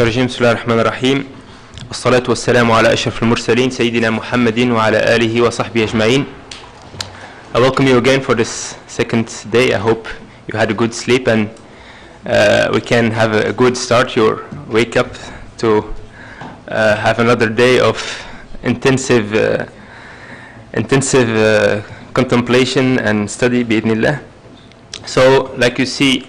الرجيم. بسم الله الرحمن الرحيم. والصلاة والسلام على أشرف المرسلين سيدنا محمد وعلى آله وصحبه أجمعين. I welcome you again for this second day. I hope you had a good sleep and we can have a good start. You wake up to have another day of intensive contemplation and study بإذن الله. So, like you see,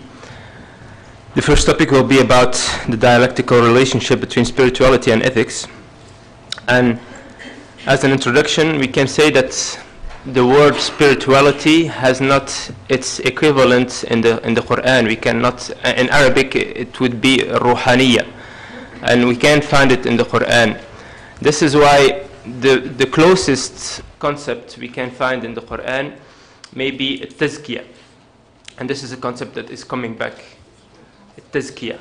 the first topic will be about the dialectical relationship between spirituality and ethics. And as an introduction, we can say that the word spirituality has not its equivalent in the Quran. We cannot, in Arabic it would be ruhaniya, and we can't find it in the Quran. This is why the closest concept we can find in the Quran may be tazkiyah, and this is a concept that is coming back. Tazkiyah.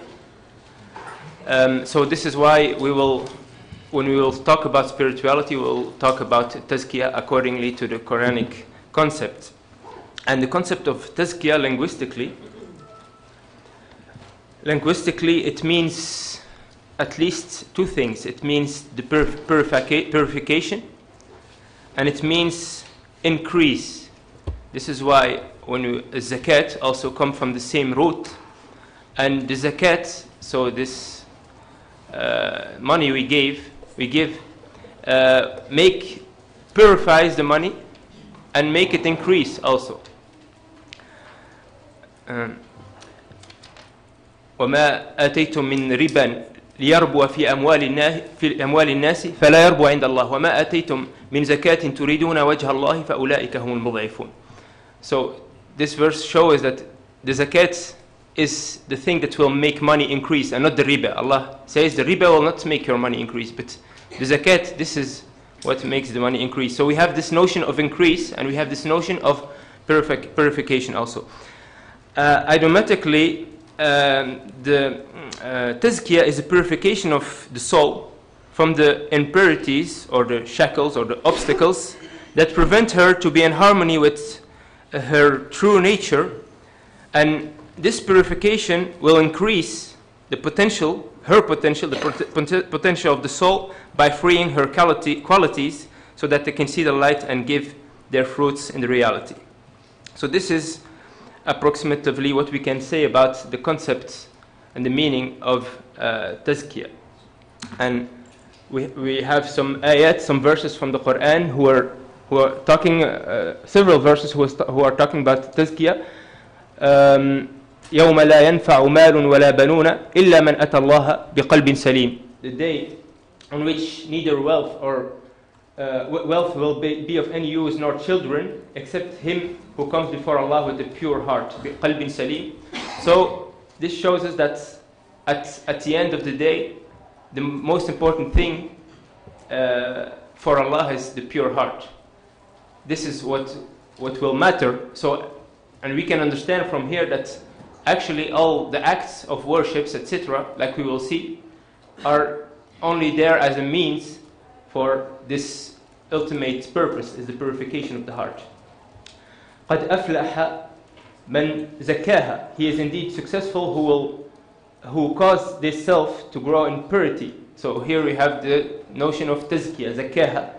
So this is why when we will talk about spirituality, we will talk about tazkiyah accordingly to the Quranic concept. And the concept of tazkiyah linguistically it means at least two things. It means the purification, and it means increase. This is why when zakat also come from the same root. And the zakat, so this money we give, purifies the money and make it increase also. وما آتيتم من ربا ليربو في أموال الناس فلا يربو عند الله وما آتيتم من زكاة تريدون وجه الله فأولئك هم المضعفون. So this verse shows that the zakat is the thing that will make money increase and not the riba. Allah says the riba will not make your money increase, but the zakat, this is what makes the money increase. So we have this notion of increase and we have this notion of purification also. Idiomatically, the tazkiyah is a purification of the soul from the impurities or the shackles or the obstacles that prevent her to be in harmony with her true nature, and this purification will increase the potential of the soul by freeing her qualities so that they can see the light and give their fruits in the reality. So this is approximately what we can say about the concept and the meaning of tazkiyah. And we have some ayat, some verses from the Quran who are talking, several verses who are talking about tazkiyah. يوم لا ينفع مال ولا بنون إلا من أتى الله بقلب سليم. The day on which neither wealth or wealth will be of any use nor children except him who comes before Allah with a pure heart. بقلب سليم. So this shows us that at the end of the day, the most important thing for Allah is the pure heart. This is what will matter. So, and we can understand from here that actually all the acts of worships, etc., like we will see, are only there as a means for this ultimate purpose, is the purification of the heart. قَدْ أَفْلَحَ مَنْ زَكَّاهَا. He is indeed successful who caused this self to grow in purity. So here we have the notion of tazkiyah, zakkaha,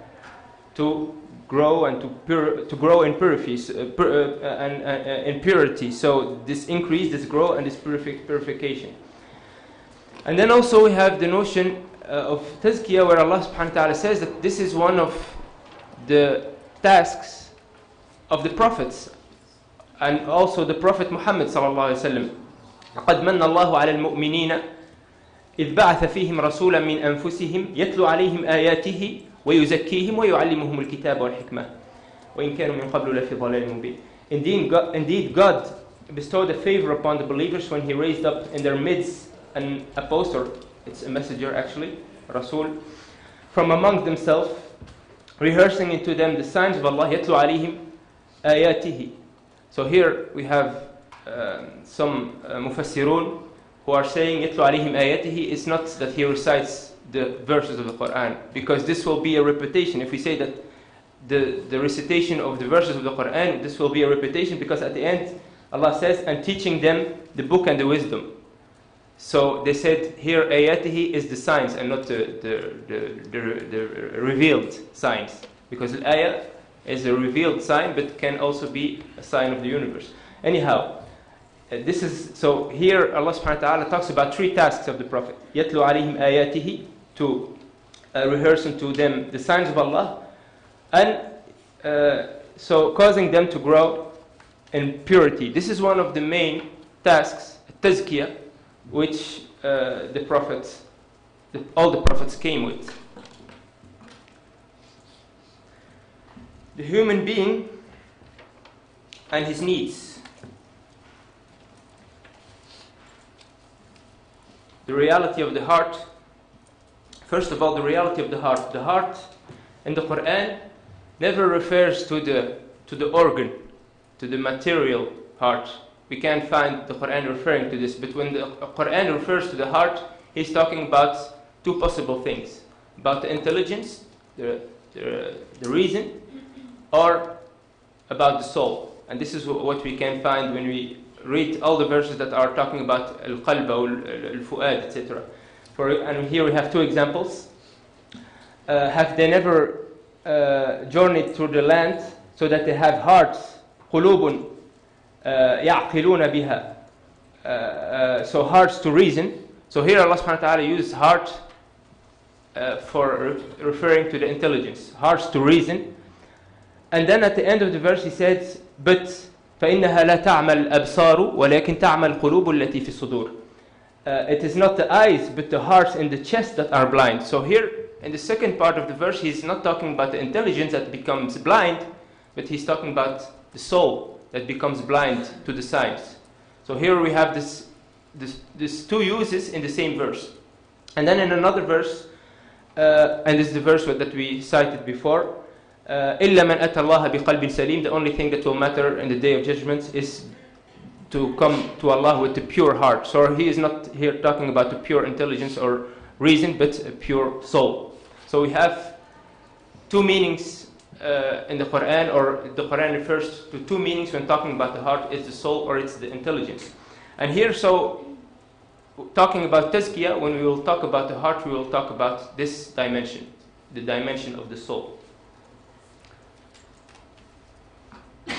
to grow and to grow in in purity. So this increase, this grow, and this purification. And then also we have the notion of tazkiyah, where Allah subhanahu wa ta'ala says that this is one of the tasks of the prophets, and also the Prophet Mohamed sallallahu alaihi wasallam. قد من الله على المؤمنين إذ بعث فيهم رسولا من أنفسهم يتلو عليهم آياته ويزكيهم ويعلمهم الكتاب والحكمة وإن كانوا من قبل لفي ضلال مبين. Indeed, God bestowed a favor upon the believers when He raised up in their midst an apostle, it's a messenger actually, Rasul, from among themselves, rehearsing into them the signs of Allah. يتلو عليهم آياته. So here we have some mufassirun who are saying يتلو عليهم آياته is not that He recites the verses of the Quran, because this will be a repetition. If we say that the recitation of the verses of the Quran, this will be a repetition, because at the end Allah says, and teaching them the book and the wisdom. So they said here ayatihi is the signs and not the revealed signs, because al-ayah is a revealed sign but can also be a sign of the universe. Anyhow, this is, so here Allah subhanahu wa ta'ala talks about three tasks of the Prophet. يَتْلُ عَلَيْهِمْ آيَاتِهِ, to rehearse unto them the signs of Allah, and so causing them to grow in purity. This is one of the main tasks, tazkiyah, which the prophets, all the prophets came with. The human being and his needs. The reality of the heart. First of all, the reality of the heart. The heart in the Quran never refers to the organ, to the material heart. We can't find the Quran referring to this, but when the Quran refers to the heart, he's talking about two possible things: about the intelligence, the reason, or about the soul. And this is what we can find when we read all the verses that are talking about al-qalb, al-fu'ad, etc. And here we have two examples. Have they never journeyed through the land so that they have hearts, qulubun ya'qiluna biha, so hearts to reason. So here Allah subhanahu wa ta'ala uses heart for referring to the intelligence, hearts to reason. And then at the end of the verse he says, but فإنها لا تعمى الأبصار ولكن تعمى القلوب التي في الصدور. It is not the eyes but the hearts in the chest that are blind. So here in the second part of the verse he's not talking about the intelligence that becomes blind, but he's talking about the soul that becomes blind to the signs. So here we have this two uses in the same verse. And then in another verse, and this is the verse that we cited before, إِلَّا مَنْ أَتَى اللَّهَ بِقَلْبٍ سَلِيمٍ. The only thing that will matter in the day of judgment is to come to Allah with a pure heart. So he is not here talking about the pure intelligence or reason, but a pure soul. So we have two meanings in the Quran, or the Quran refers to two meanings when talking about the heart: it's the soul or it's the intelligence. And here, so talking about tazkiyah, when we will talk about the heart, we will talk about this dimension, the dimension of the soul.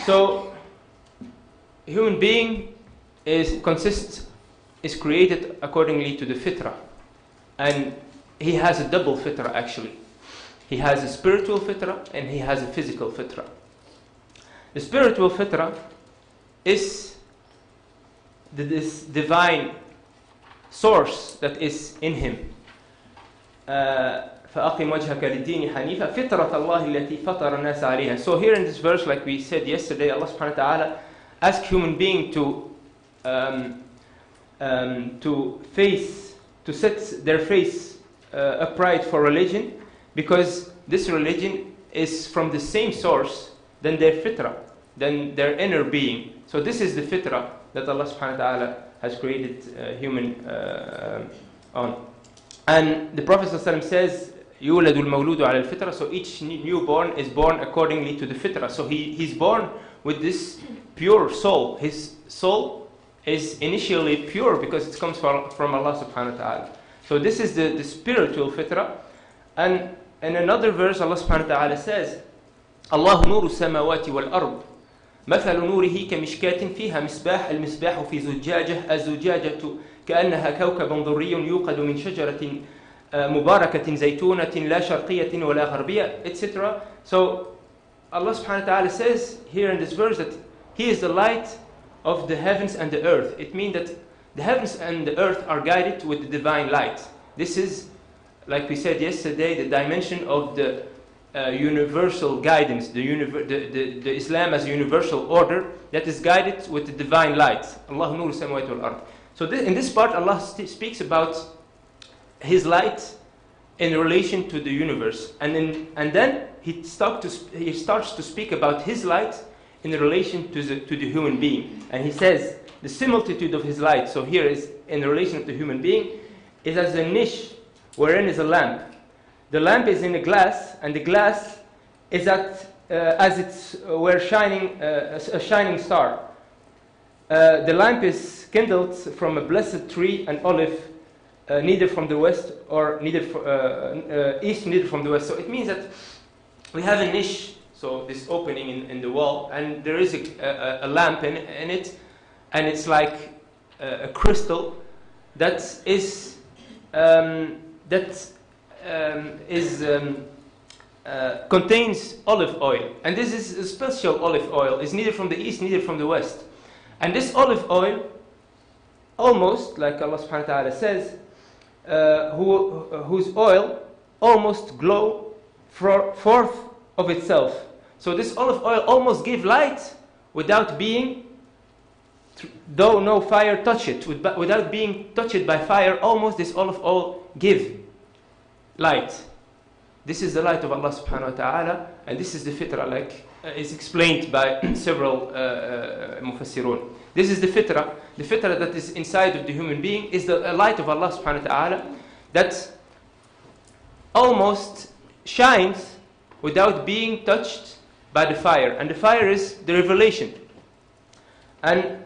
So a human being is created accordingly to the fitrah, and he has a double fitrah actually. He has a spiritual fitrah and he has a physical fitrah. The spiritual fitrah is this divine source that is in him. فَأَقِمْ وَجْهَكَ لِلدِّينِ حَنِيفًا فِطْرَةَ اللَّهِ الَّتِي فَطَرَ النَّاسَ عَلَيْهَا. So here in this verse, like we said yesterday, Allah subhanahu wa ta'ala asked human being to set their face upright for religion, because this religion is from the same source than their fitrah, than their inner being. So this is the fitrah that Allah subhanahu wa ta'ala has created human on. And the Prophet ﷺ says, يُولَدُ الْمَوْلُودُ عَلَى الْفِطْرَةِ. So each newborn is born accordingly to the fitrah. So he's born with this pure soul. His soul is initially pure because it comes from Allah subhanahu wa ta'ala. So this is the spiritual fitrah. And in another verse, Allah subhanahu wa ta'ala says, الله نور السماوات والأرض مثل نوره كمشكاة فيها مصباح المصباح في زجاجة الزجاجة كأنها كوكب دري يوقد من شجرة مباركة زيتونة لا شرقية ولا غربية, etc. So Allah subhanahu wa ta'ala says here in this verse that He is the light of the heavens and the earth. It means that the heavens and the earth are guided with the divine light. This is, like we said yesterday, the dimension of the universal guidance, the Islam as a universal order that is guided with the divine light. Allah nur samawati wal ard. So in this part, Allah speaks about His light in relation to the universe, and then He starts to speak about His light in relation to the human being, and He says the similitude of His light. So here is in relation to the human being is as a niche wherein is a lamp. The lamp is in a glass, and the glass is as it's were shining a shining star. the lamp is kindled from a blessed tree, an olive, neither from the west or neither east, neither from the west. So it means that we have a niche, so this opening in the wall, and there is a lamp in it, and it's like a crystal that is contains olive oil, and this is a special olive oil. It's neither from the east, neither from the west, and this olive oil, almost like Allah Subhanahu wa Taala says, whose oil almost glow forth of itself. So this olive oil almost give light without being, though no fire touch it, without being touched by fire, almost this olive oil give light. This is the light of Allah Subhanahu wa Ta'ala, and this is the fitrah, like is explained by several mufassirun. This is the fitrah that is inside of the human being, is the light of Allah Subhanahu wa Ta'ala that almost shines without being touched by the fire. And the fire is the revelation. And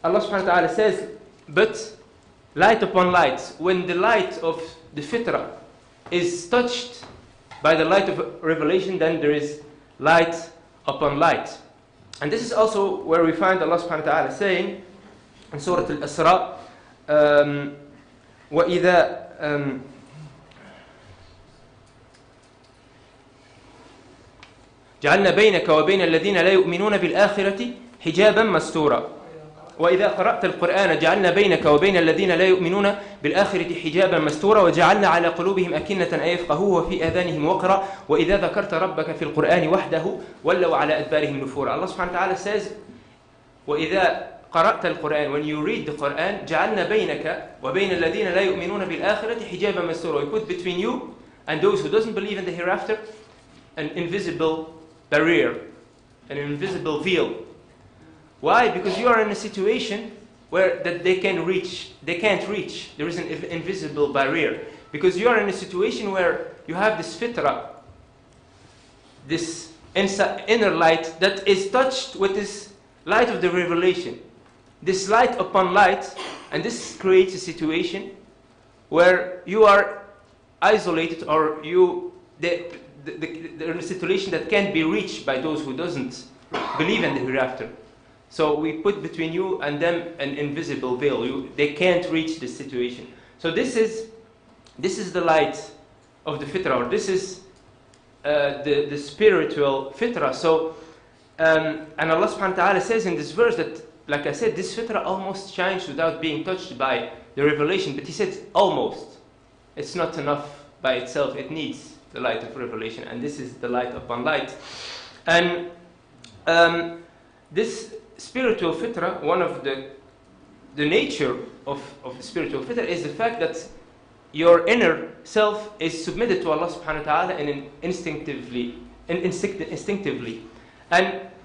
Allah Subhanahu wa Ta'ala says, but light upon light, when the light of the fitrah is touched by the light of revelation, then there is light upon light. And this is also where we find Allah Subhanahu wa Ta'ala saying in Surah Al-Isra, وَإِذَا جعلنا بينك وبين الذين لا يؤمنون بالآخرة حجابا مستورا وإذا قرأت القرآن جعلنا بينك وبين الذين لا يؤمنون بالآخرة حجابا مستورا وجعلنا على قلوبهم أكنة أن يفقهوه وفي آذانهم وقرا وإذا ذكرت ربك في القرآن وحده ولوا على أدبارهم نفورا. Allah subhanahu wa ta'ala says, وإذا قرأت القرآن, when you read the Quran, جعلنا بينك وبين الذين لا يؤمنون بالآخرة حجابا مستورا. We put between you and those who doesn't believe in the hereafter an invisible barrier, an invisible veil. Why? Because you are in a situation where that they can't reach. There is an invisible barrier. Because you are in a situation where you have this fitrah, this inner light that is touched with this light of the revelation. This light upon light, and this creates a situation where you are isolated, or they're in a situation that can't be reached by those who doesn't believe in the hereafter. So we put between you and them an invisible veil. They can't reach this situation. So this is the light of the fitrah, or this is the spiritual fitrah. So and Allah subhanahu wa ta'ala says in this verse that, like I said, this fitrah almost shines without being touched by the revelation. But He said almost. It's not enough by itself. It needs the light of revelation, and this is the light upon light. And this spiritual fitrah, one of the nature of the spiritual fitrah is the fact that your inner self is submitted to Allah subhanahu wa ta'ala instinctively. And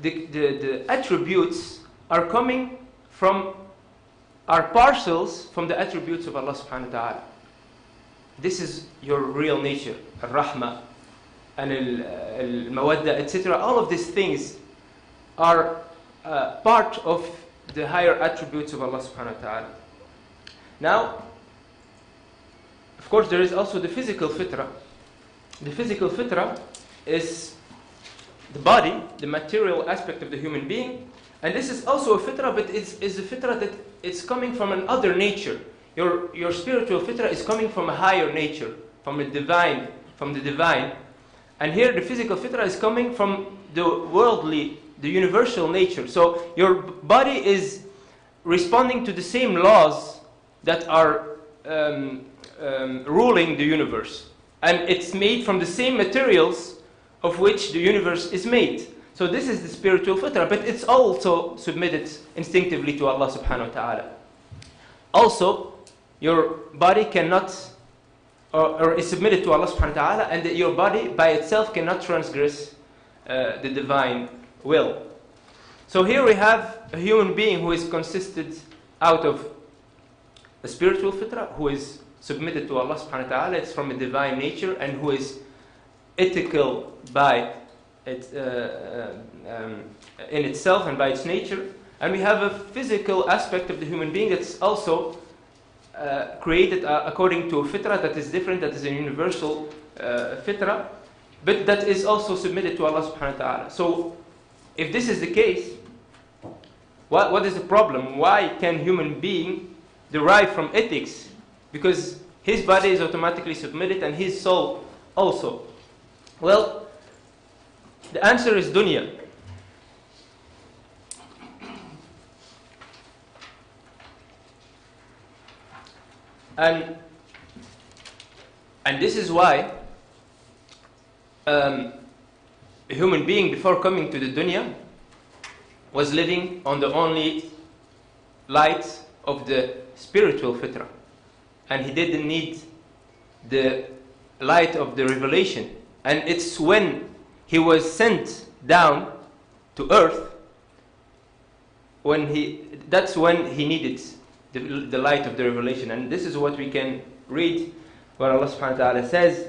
the attributes are coming from, are parcels from the attributes of Allah subhanahu wa ta'ala. This is your real nature, al-rahmah and al-mawadda, etc. All of these things are part of the higher attributes of Allah subhanahu wa ta'ala. Now, of course, there is also the physical fitrah. The physical fitrah is the body, the material aspect of the human being, and this is also a fitrah, but it's a fitrah that it's coming from another nature. Your spiritual fitrah is coming from a higher nature, from the divine. And here the physical fitrah is coming from the worldly, the universal nature. So your body is responding to the same laws that are ruling the universe. And it's made from the same materials of which the universe is made. So this is the spiritual fitrah, but it's also submitted instinctively to Allah subhanahu wa ta'ala. Also, your body cannot, or is submitted to Allah subhanahu wa ta'ala, and your body by itself cannot transgress the divine will. So here we have a human being who is consisted out of a spiritual fitrah, who is submitted to Allah subhanahu wa ta'ala, it's from a divine nature, and who is ethical by it, in itself and by its nature. And we have a physical aspect of the human being that's also created according to a fitra that is different, that is a universal fitra, but that is also submitted to Allah subhanahu wa ta'ala. So if this is the case, what is the problem? Why can human being derive from ethics? Because his body is automatically submitted and his soul also. Well, the answer is dunya. And this is why a human being before coming to the dunya was living on the only light of the spiritual fitra. And he didn't need the light of the revelation. And it's when he was sent down to earth, that's when he needed the light of the revelation. And this is what we can read where Allah subhanahu wa ta'ala says,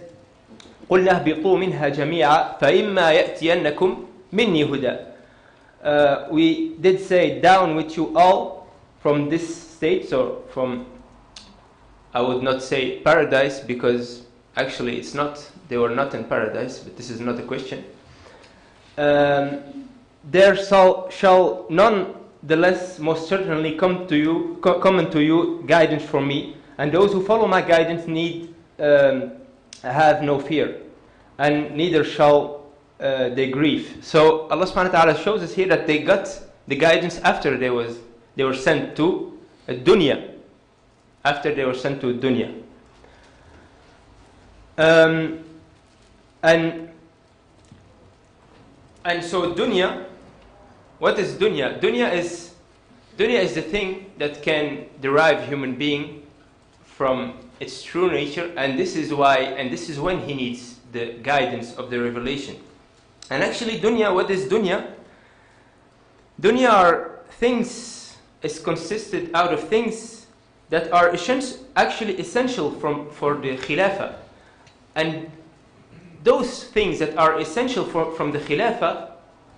قُلْنَا اهْبِطُوا مِنْهَا جَمِيعًا فَإِمَّا يَأْتِيَنَّكُمْ مِنِّي هُدًى. We did say, down with you all from this state, so from, I would not say paradise, because actually it's not, they were not in paradise, but this is not a question. There shall nonetheless most certainly come unto you guidance from me, and those who follow my guidance need have no fear, and neither shall they grieve. So Allah subhanahu wa ta'ala shows us here that they got the guidance after they were sent to dunya. After they were sent to dunya. And so dunya, what is dunya? Dunya is the thing that can derive human being from its true nature, and this is when he needs the guidance of the revelation. And actually dunya, what is dunya? Dunya are things, is consisted out of things that are actually essential for the khilafah. And those things that are essential from the khilafah,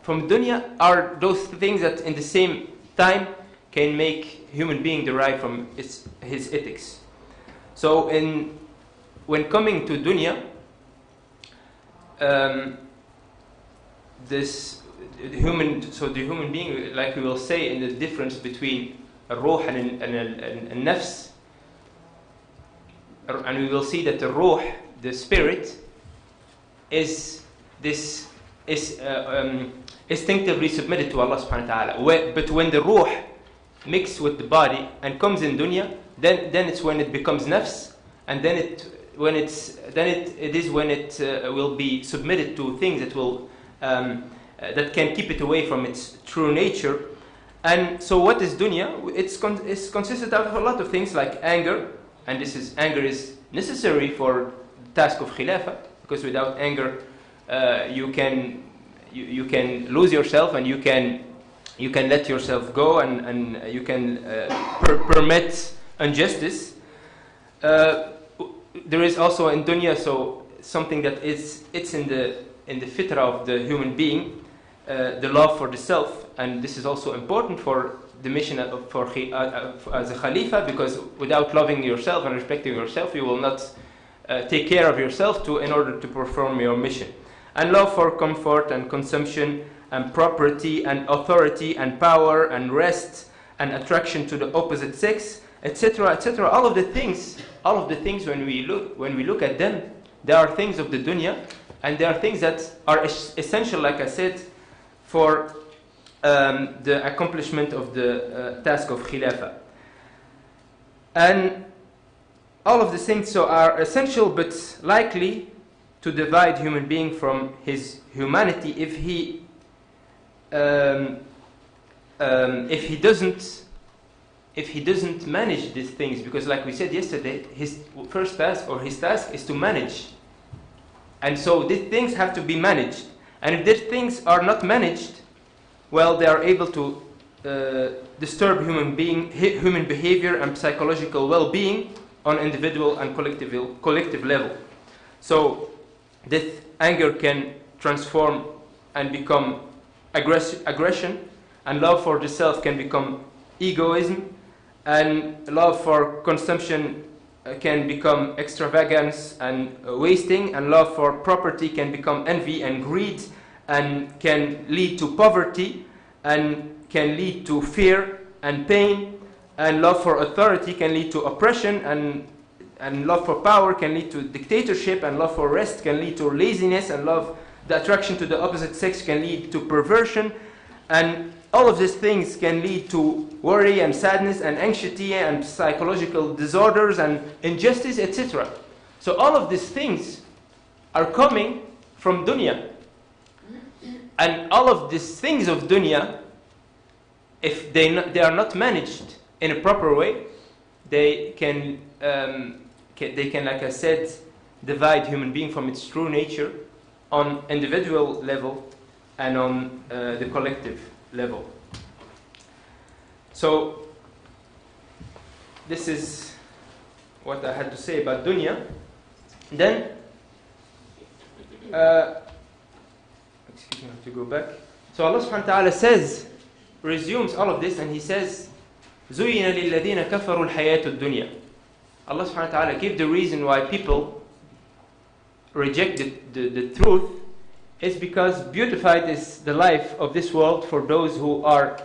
from dunya, are those things that in the same time can make human being derive from his ethics. So when coming to dunya, the human being, like we will say in the difference between al-ruh and al-nafs, and we will see that the ruh, the spirit, is instinctively submitted to Allah subhanahu wa ta'ala. But when the ruh mixes with the body and comes in dunya, then it's when it becomes nafs, and then it is when it will be submitted to things that will that can keep it away from its true nature. And so what is dunya? It's consisted of a lot of things like anger, and anger is necessary for the task of khilafah, because without anger you can lose yourself, and you can let yourself go, and you can permit injustice. There is also in dunya something that it's in the fitra of the human being, the love for the self, and this is also important for the mission as a khalifa, because without loving yourself and respecting yourself, you will not take care of yourself in order to perform your mission. And love for comfort and consumption and property and authority and power and rest and attraction to the opposite sex, etc., etc. All of the things when we look at them, they are things of the dunya, and they are things that are essential, like I said, for the accomplishment of the task of khilafah. And all of these things are essential, but likely to divide human being from his humanity if he doesn't manage these things. Because like we said yesterday, his first task or his task is to manage. And so these things have to be managed. And if these things are not managed, well, they are able to disturb human behavior and psychological well-being on individual and collective level. So this anger can transform and become aggression, and love for the self can become egoism, and love for consumption can become extravagance and wasting, and love for property can become envy and greed, and can lead to poverty, and can lead to fear and pain, and love for authority can lead to oppression, and love for power can lead to dictatorship, and love for rest can lead to laziness, and the attraction to the opposite sex can lead to perversion, and all of these things can lead to worry and sadness and anxiety and psychological disorders and injustice, etc. So all of these things are coming from dunya. And all of these things of dunya, if they are not managed in a proper way, they can, like I said, divide human being from its true nature on individual level and on the collective level. So this is what I had to say about dunya. Then excuse me, I have to go back. So Allah subhanahu wa ta'ala resumes all of this, and he says, زُيِّنَ لِلَّذِينَ كَفَرُوا الْحَيَاةُ الدُّنْيَا. Allah subhanahu wa ta'ala gave the reason why people reject the truth is because beautified is the life of this world for those who are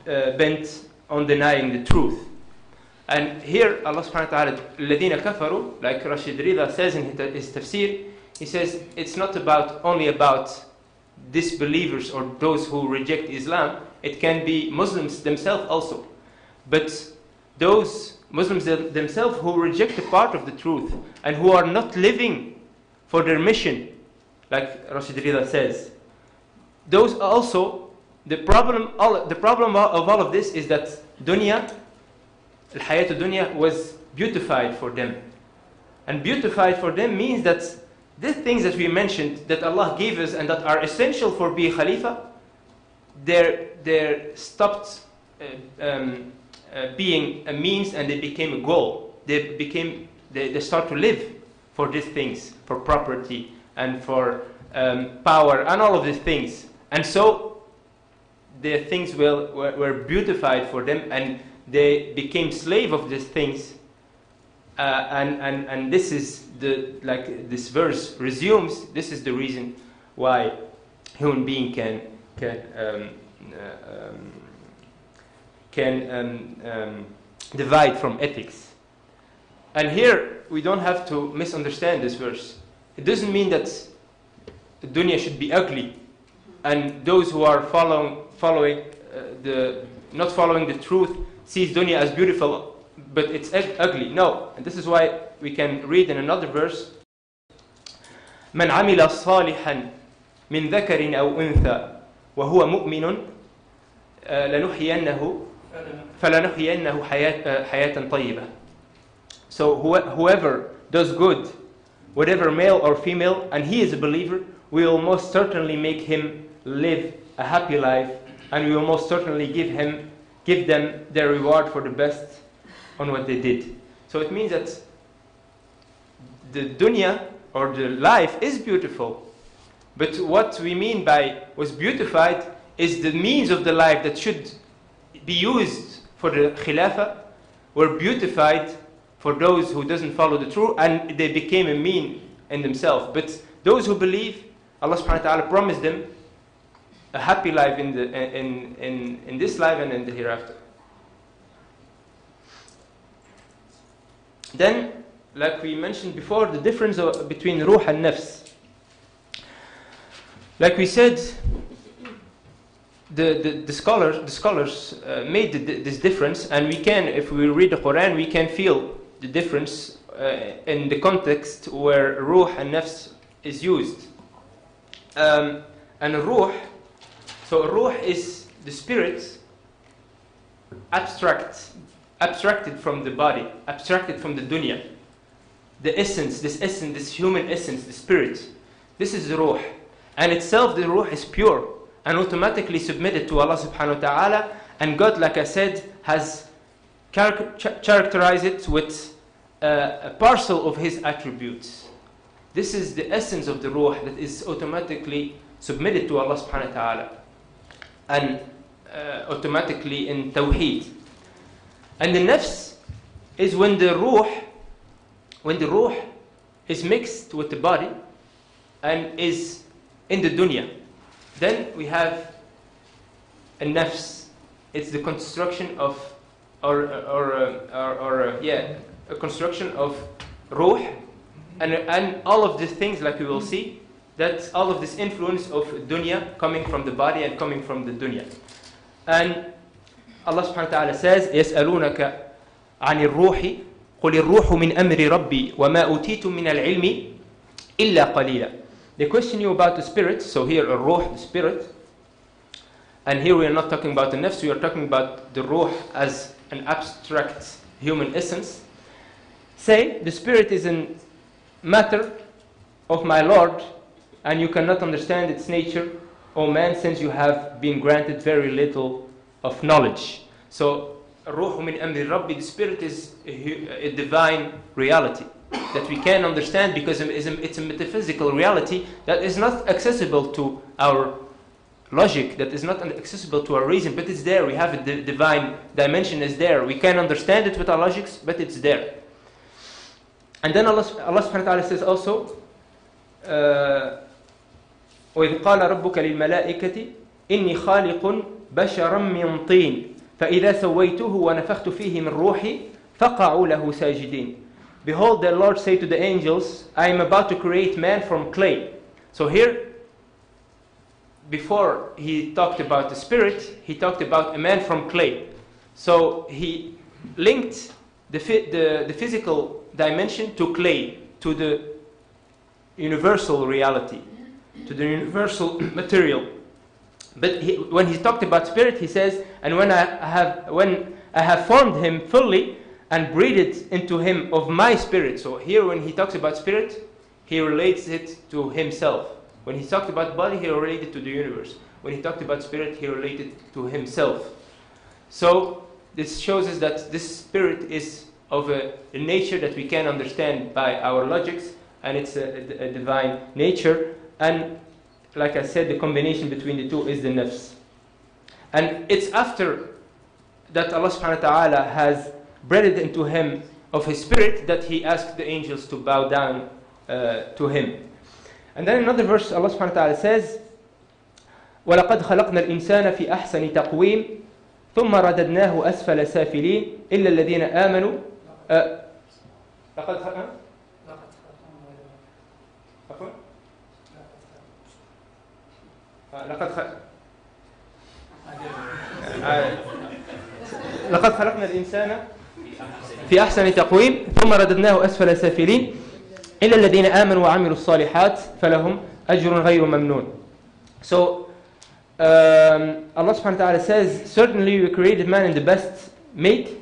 bent on denying the truth. And here Allah subhanahu wa ta'ala, الَّذِينَ كَفَرُوا, like Rashid Rida says in his tafsir, he says it's not only about disbelievers or those who reject Islam. It can be Muslims themselves also. But those Muslims themselves who reject a part of the truth and who are not living for their mission, like Rashid Rida says, those also, the problem of all of this is that dunya, al-hayat dunya, was beautified for them. And beautified for them means that these things that we mentioned that Allah gave us and that are essential for being Khalifa, they're stopped being a means and they became a goal. They start to live for these things, for property and for power and all of these things. And so the things were beautified for them, and they became slave of these things. And this is this verse resumes. This is the reason why human being can divide from ethics. And here we don't have to misunderstand this verse. It doesn't mean that the dunya should be ugly, and those who are not following the truth sees dunya as beautiful, but it's ugly. No. And this is why we can read in another verse, من عمل صالحا من ذكر أو أنثى وهو مؤمن فلنحيينه حياة طيبة. So whoever does good, whatever male or female, and he is a believer, we will most certainly make him live a happy life, and we will most certainly give them their reward for the best on what they did. So it means that the dunya or the life is beautiful, but what we mean by was beautified is the means of the life that should be used for the khilafah were beautified for those who doesn't follow the truth, and they became a mean in themselves. But those who believe, Allah subhanahu wa ta'ala promised them a happy life in this life and in the hereafter. Then, like we mentioned before, the difference between ruh and nafs. Like we said, the scholars made this difference, and we can, if we read the Quran, we can feel the difference in the context where ruh and nafs is used. And ruh, so ruh is the spirit abstracted from the body, abstracted from the dunya. The essence, this human essence, the spirit, this is the ruh. And itself, the ruh is pure and automatically submitted to Allah subhanahu wa ta'ala. And God, like I said, has characterized it with a parcel of His attributes. This is the essence of the ruh that is automatically submitted to Allah subhanahu wa ta'ala. And automatically in tawheed. And the nafs is when the ruh is mixed with the body and is in the dunya. Then we have a nafs. It's the construction of a construction of ruh, and all of these things, like we will see, that's all of this influence of dunya coming from the body and coming from the dunya. And Allah subhanahu wa ta'ala says, يَسْأَلُونَكَ عَنِ الرُّوحِ قُلِ الرُّوحُ مِنْ أَمْرِ رَبِّي وَمَا أُوتِيتُم مِنَ الْعِلْمِ إِلَّا قَلِيلًا. They question you about the spirit. So here, al-ruh, the spirit. And here we are not talking about the nafs, we are talking about the ruh as an abstract human essence. Say, the spirit is a matter of my Lord, and you cannot understand its nature, O man, since you have been granted very little of knowledge. So, ruh min amri rabbi, the spirit is a divine reality that we can understand because it's a metaphysical reality that is not accessible to our logic, that is not accessible to our reason, but it's there. We have a divine dimension is there. We can understand it with our logics, but it's there. And then Allah subhanahu wa ta'ala says also, وَإِذْ قَالَ رَبُّكَ لِلْمَلَائِكَةِ إِنِّي خَالِقٌ بَشَرًا مِّن طِينٍ فَإِذَا سَوَّيْتُهُ وَنَفَخْتُ فِيهِ مِنْ رُوحِي فَقَعُوا لَهُ سَاجِدِينَ. Behold, the Lord say to the angels, I am about to create man from clay. So here, before he talked about the spirit, he talked about a man from clay. So he linked the physical dimension to clay, to the universal reality, to the universal material. But when he talked about spirit, he says, and when I have formed him fully and breathed into him of my spirit. So here when he talks about spirit, he relates it to himself. When he talked about body, he related to the universe. When he talked about spirit, he related to himself. So this shows us that this spirit is of a nature that we can understand by our logics, and it's a divine nature. And like I said, the combination between the two is the nafs. And it's after that Allah subhanahu wa ta'ala has breathed into him of his spirit that he asked the angels to bow down to him. And then another verse, Allah subhanahu wa ta'ala says, وَلَقَدْ خَلَقْنَا الْإِنسَانَ فِي أَحْسَنِ تَقْوِيمٍ ثُمَّ رَدَدْنَاهُ أَسْفَلَ سَافِلِينَ إِلَّا الَّذِينَ آمَنُوا لقد خلقنا الإنسان في أحسن تقويم ثم رددناه أسفل سافلين إلا الذين آمنوا وعملوا الصالحات فلهم أجر غير ممنون. So Allah subhanahu wa ta'ala says, certainly we created man in the best make.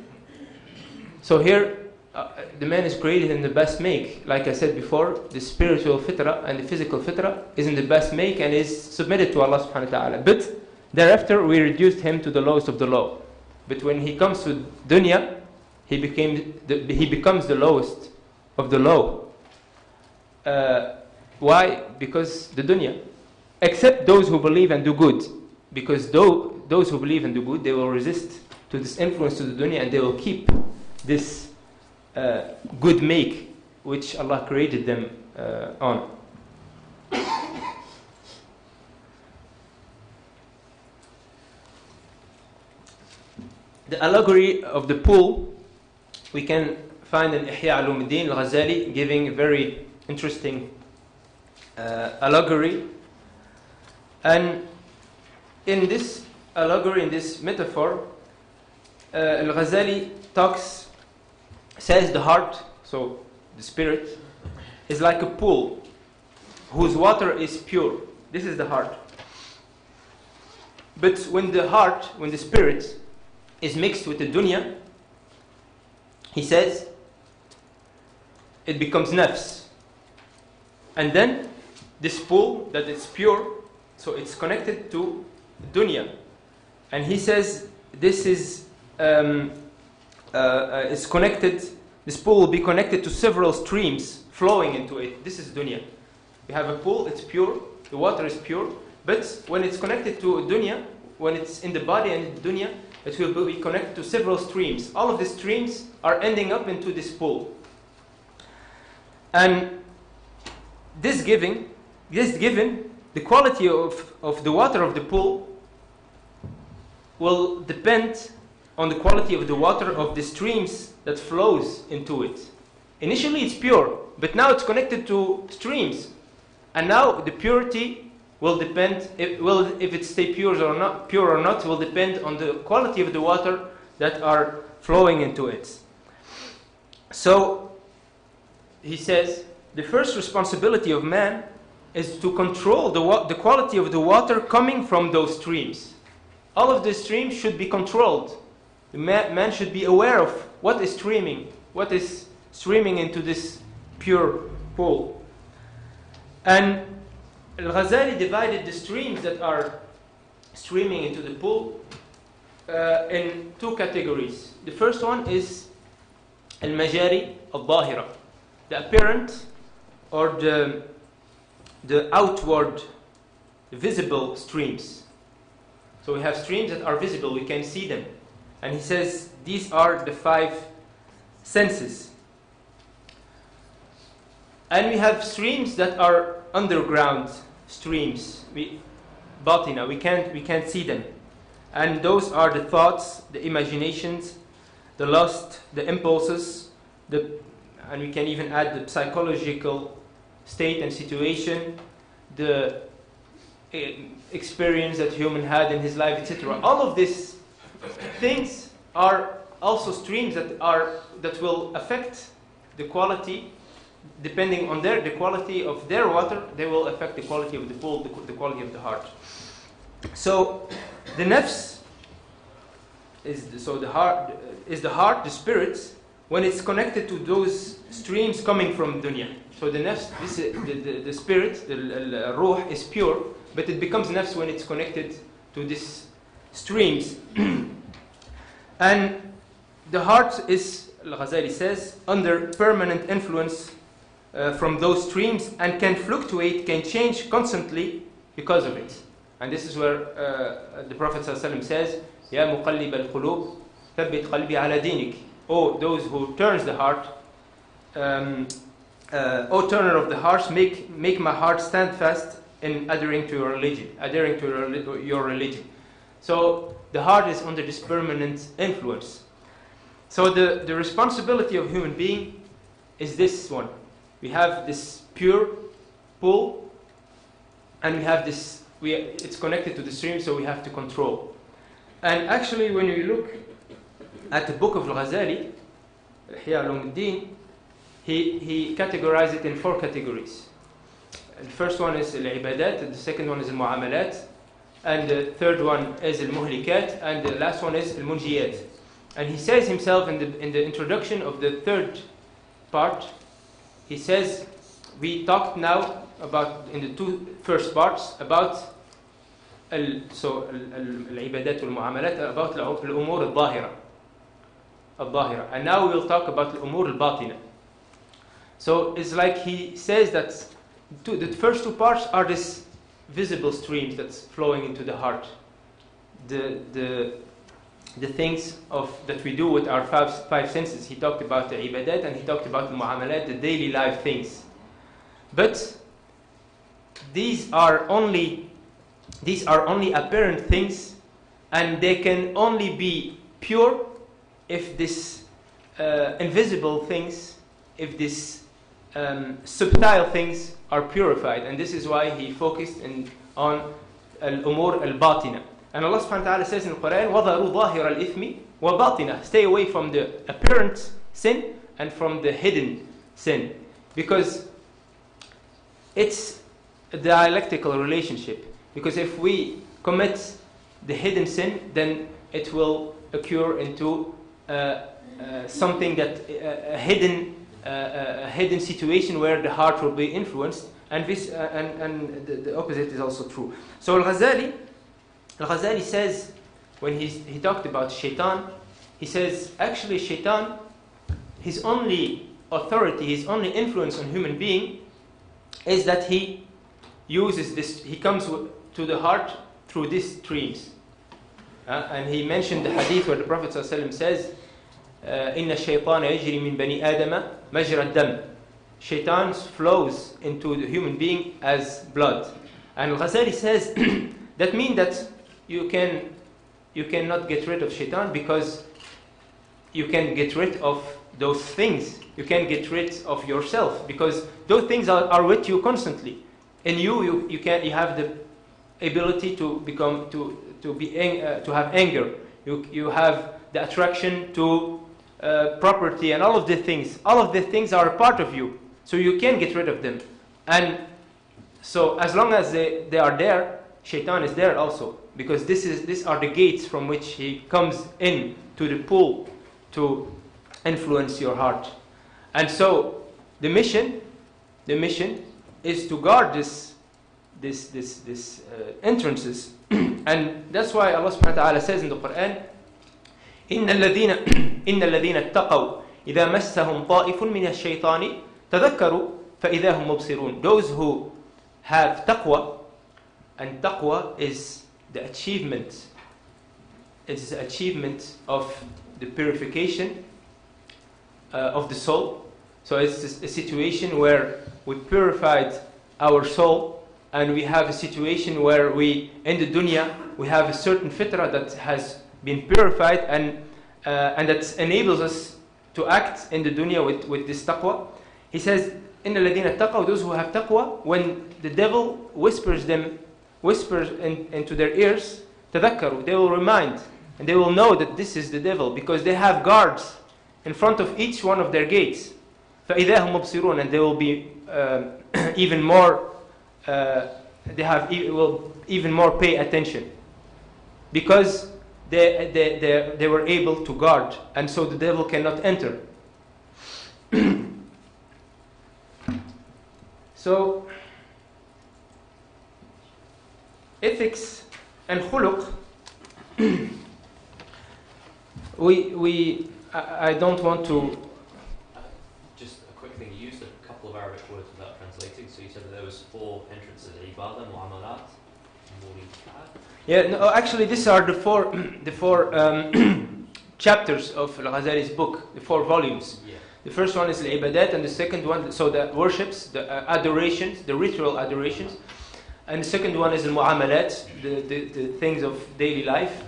So here the man is created in the best make. Like I said before, the spiritual fitrah and the physical fitrah is in the best make and is submitted to Allah subhanahu wa ta'ala. But thereafter we reduced him to the lowest of the low. But when he comes to dunya, he becomes the lowest of the low. Why? Because the dunya. Except those who believe and do good. Because those who believe and do good, they will resist to this influence to the dunya, and they will keep this good make which Allah created them on. The allegory of the pool, we can find in Ihya Ulumuddin al-Ghazali giving a very interesting allegory. And in this allegory, in this metaphor, al-Ghazali says the heart, so the spirit, is like a pool whose water is pure. This is the heart. But when the spirit is mixed with the dunya, he says, it becomes nafs. And then this pool that is pure, so it's connected to dunya. And he says this is connected, this pool will be connected to several streams flowing into it. This is dunya. We have a pool, it's pure, the water is pure, but when it's connected to dunya, when it's in the body and in the dunya, it will be connected to several streams. All of the streams are ending up into this pool. And this given, the quality of the water of the pool will depend on the quality of the water of the streams that flows into it. Initially it's pure, but now it's connected to streams. And now the purity will depend, if it stay pure or not, will depend on the quality of the water that are flowing into it. So, he says, the first responsibility of man is to control the quality of the water coming from those streams. All of the streams should be controlled. The man should be aware of what is streaming into this pure pool. And Al-Ghazali divided the streams that are streaming into the pool in two categories. The first one is Al-Majari Al-Dahira, the apparent or the outward visible streams. So we have streams that are visible, we can see them. And he says these are the 5 senses. And we have streams that are underground streams. Batina, we can't see them. And those are the thoughts, the imaginations, the lust, the impulses, and we can even add the psychological state and situation, the experience that human had in his life, etc. All of these things are also streams that will affect the quality. Depending on the quality of their water, they will affect the quality of the pool, the quality of the heart. So, the nafs is the heart, the spirit, when it's connected to those streams coming from dunya. So the nafs, the spirit, the ruh is pure, but it becomes nafs when it's connected to these streams. And the heart is, Al-Ghazali says, under permanent influence from those streams and can fluctuate, can change constantly because of it. And this is where the Prophet ﷺ says, Ya muqallib al-qulub, thabbit qalbi ala dinik. Oh, those who turns the heart, O turner of the hearts, make my heart stand fast in adhering to your religion. So the heart is under this permanent influence. So the responsibility of human being is this one. We have this pure pool, and we have this. It's connected to the stream, so we have to control. And actually, when you look at the book of Al-Ghazali, Ihya Ulumuddin, he categorized it in 4 categories. The first one is Al-Ibadat, the second one is Al-Mu'amalat, and the third one is Al-Muhlikat, and the last one is Al-Munjiyat. And he says himself in the introduction of the third part, he says, we talked now about, in the 2 first parts, about al-ibadat wal-mu'amalat, about al-umur al-zahira. And now we will talk about al-umur al-batina. So it's like he says that the first 2 parts are these visible streams that's flowing into the heart. The things that we do with our 5 senses. He talked about the ibadat and he talked about the mu'amalat, the daily life things. But these are only apparent things, and they can only be pure if this invisible things, if these subtle things are purified. And this is why he focused on al-umur al-batina. And Allah subhanahu wa ta'ala says in the Quran, وَظَرُوا ظَاهِرَ الْإِثْمِ وَبَاطِنَهُ. Stay away from the apparent sin and from the hidden sin. Because it's a dialectical relationship. Because if we commit the hidden sin, then it will occur into something that a hidden situation where the heart will be influenced, and the opposite is also true. So Al-Ghazali says, when he talked about shaitan, he says actually shaitan, his only authority, his only influence on human being is that he uses this, he comes to the heart through these streams. And he mentioned the hadith where the Prophet ﷺ says, إِنَّ الشَّيْطَانَ يَجْرِي مِنْ بَنِي آدَمَ مَجْرَى الدَّمِ. Shaitan flows into the human being as blood. And Al-Ghazali says, that means that you cannot get rid of shaitan because you can get rid of those things. You can get rid of yourself because those things are with you constantly. In you have the ability to have anger. You have the attraction to property and all of the things. All of the things are a part of you, so you can get rid of them. And so as long as they are there, shaitan is there also, because these are the gates from which he comes in to the pool to influence your heart. And so the mission is to guard this entrances. And that's why Allah subhanahu wa ta'ala says in the Quran, إِنَّ الَّذِينَ اتَّقَوْا إِذَا مَسَّهُمْ طَائِفٌ مِنَ الشَّيْطَانِ تَذَكَّرُوا فَإِذَا هُمْ مُبْصِرُونَ. Those who have taqwa, and taqwa is the achievement. It is the achievement of the purification of the soul. So it's a situation where we purified our soul, and we have a situation where in the dunya, we have a certain fitrah that has been purified, and that enables us to act in the dunya with this taqwa. He says, إِنَّ الَّذِينَ اتَّقَوْا, those who have taqwa, when the devil whispers into their ears, تَذَكَّرُوا, they will remind, and they will know that this is the devil, because they have guards in front of each one of their gates. فَإِذَا هُمْ مُبْصِرُونَ, and they will be even more, will even more pay attention, because they were able to guard, and so the devil cannot enter. So ethics and khuluq, I don't want to. Just a quick thing. You used a couple of Arabic words without translating. So you said that there was 4 entrances: ibadah, muamalat, mulikat. Yeah, no, actually, these are the four chapters of Al-Ghazali's book, the 4 volumes. Yeah. The first one is al-ibadat, and the second one, so the worships, the adorations, the ritual adorations. And the second one is al-mu'amalat, the things of daily life.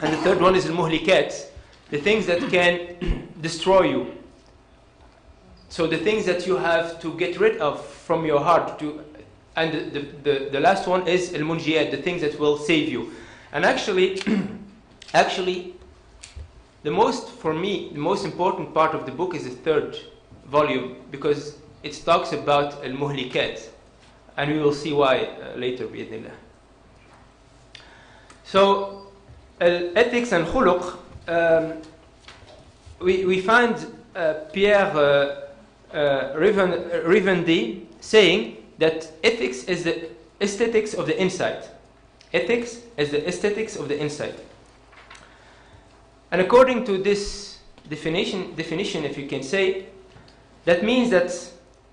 And the third one is al-muhlikat, the things that can destroy you. So the things that you have to get rid of from your heart. And the last one is al-munjiyat, the things that will save you. And actually, the most important part of the book is the 3rd volume, because it talks about al-muhlikat. And we will see why later, bi'idhnillah. So, ethics and khuluq, we find Pierre Rivendy saying that ethics is the aesthetics of the inside. Ethics is the aesthetics of the inside. And according to this definition, if you can say, that means that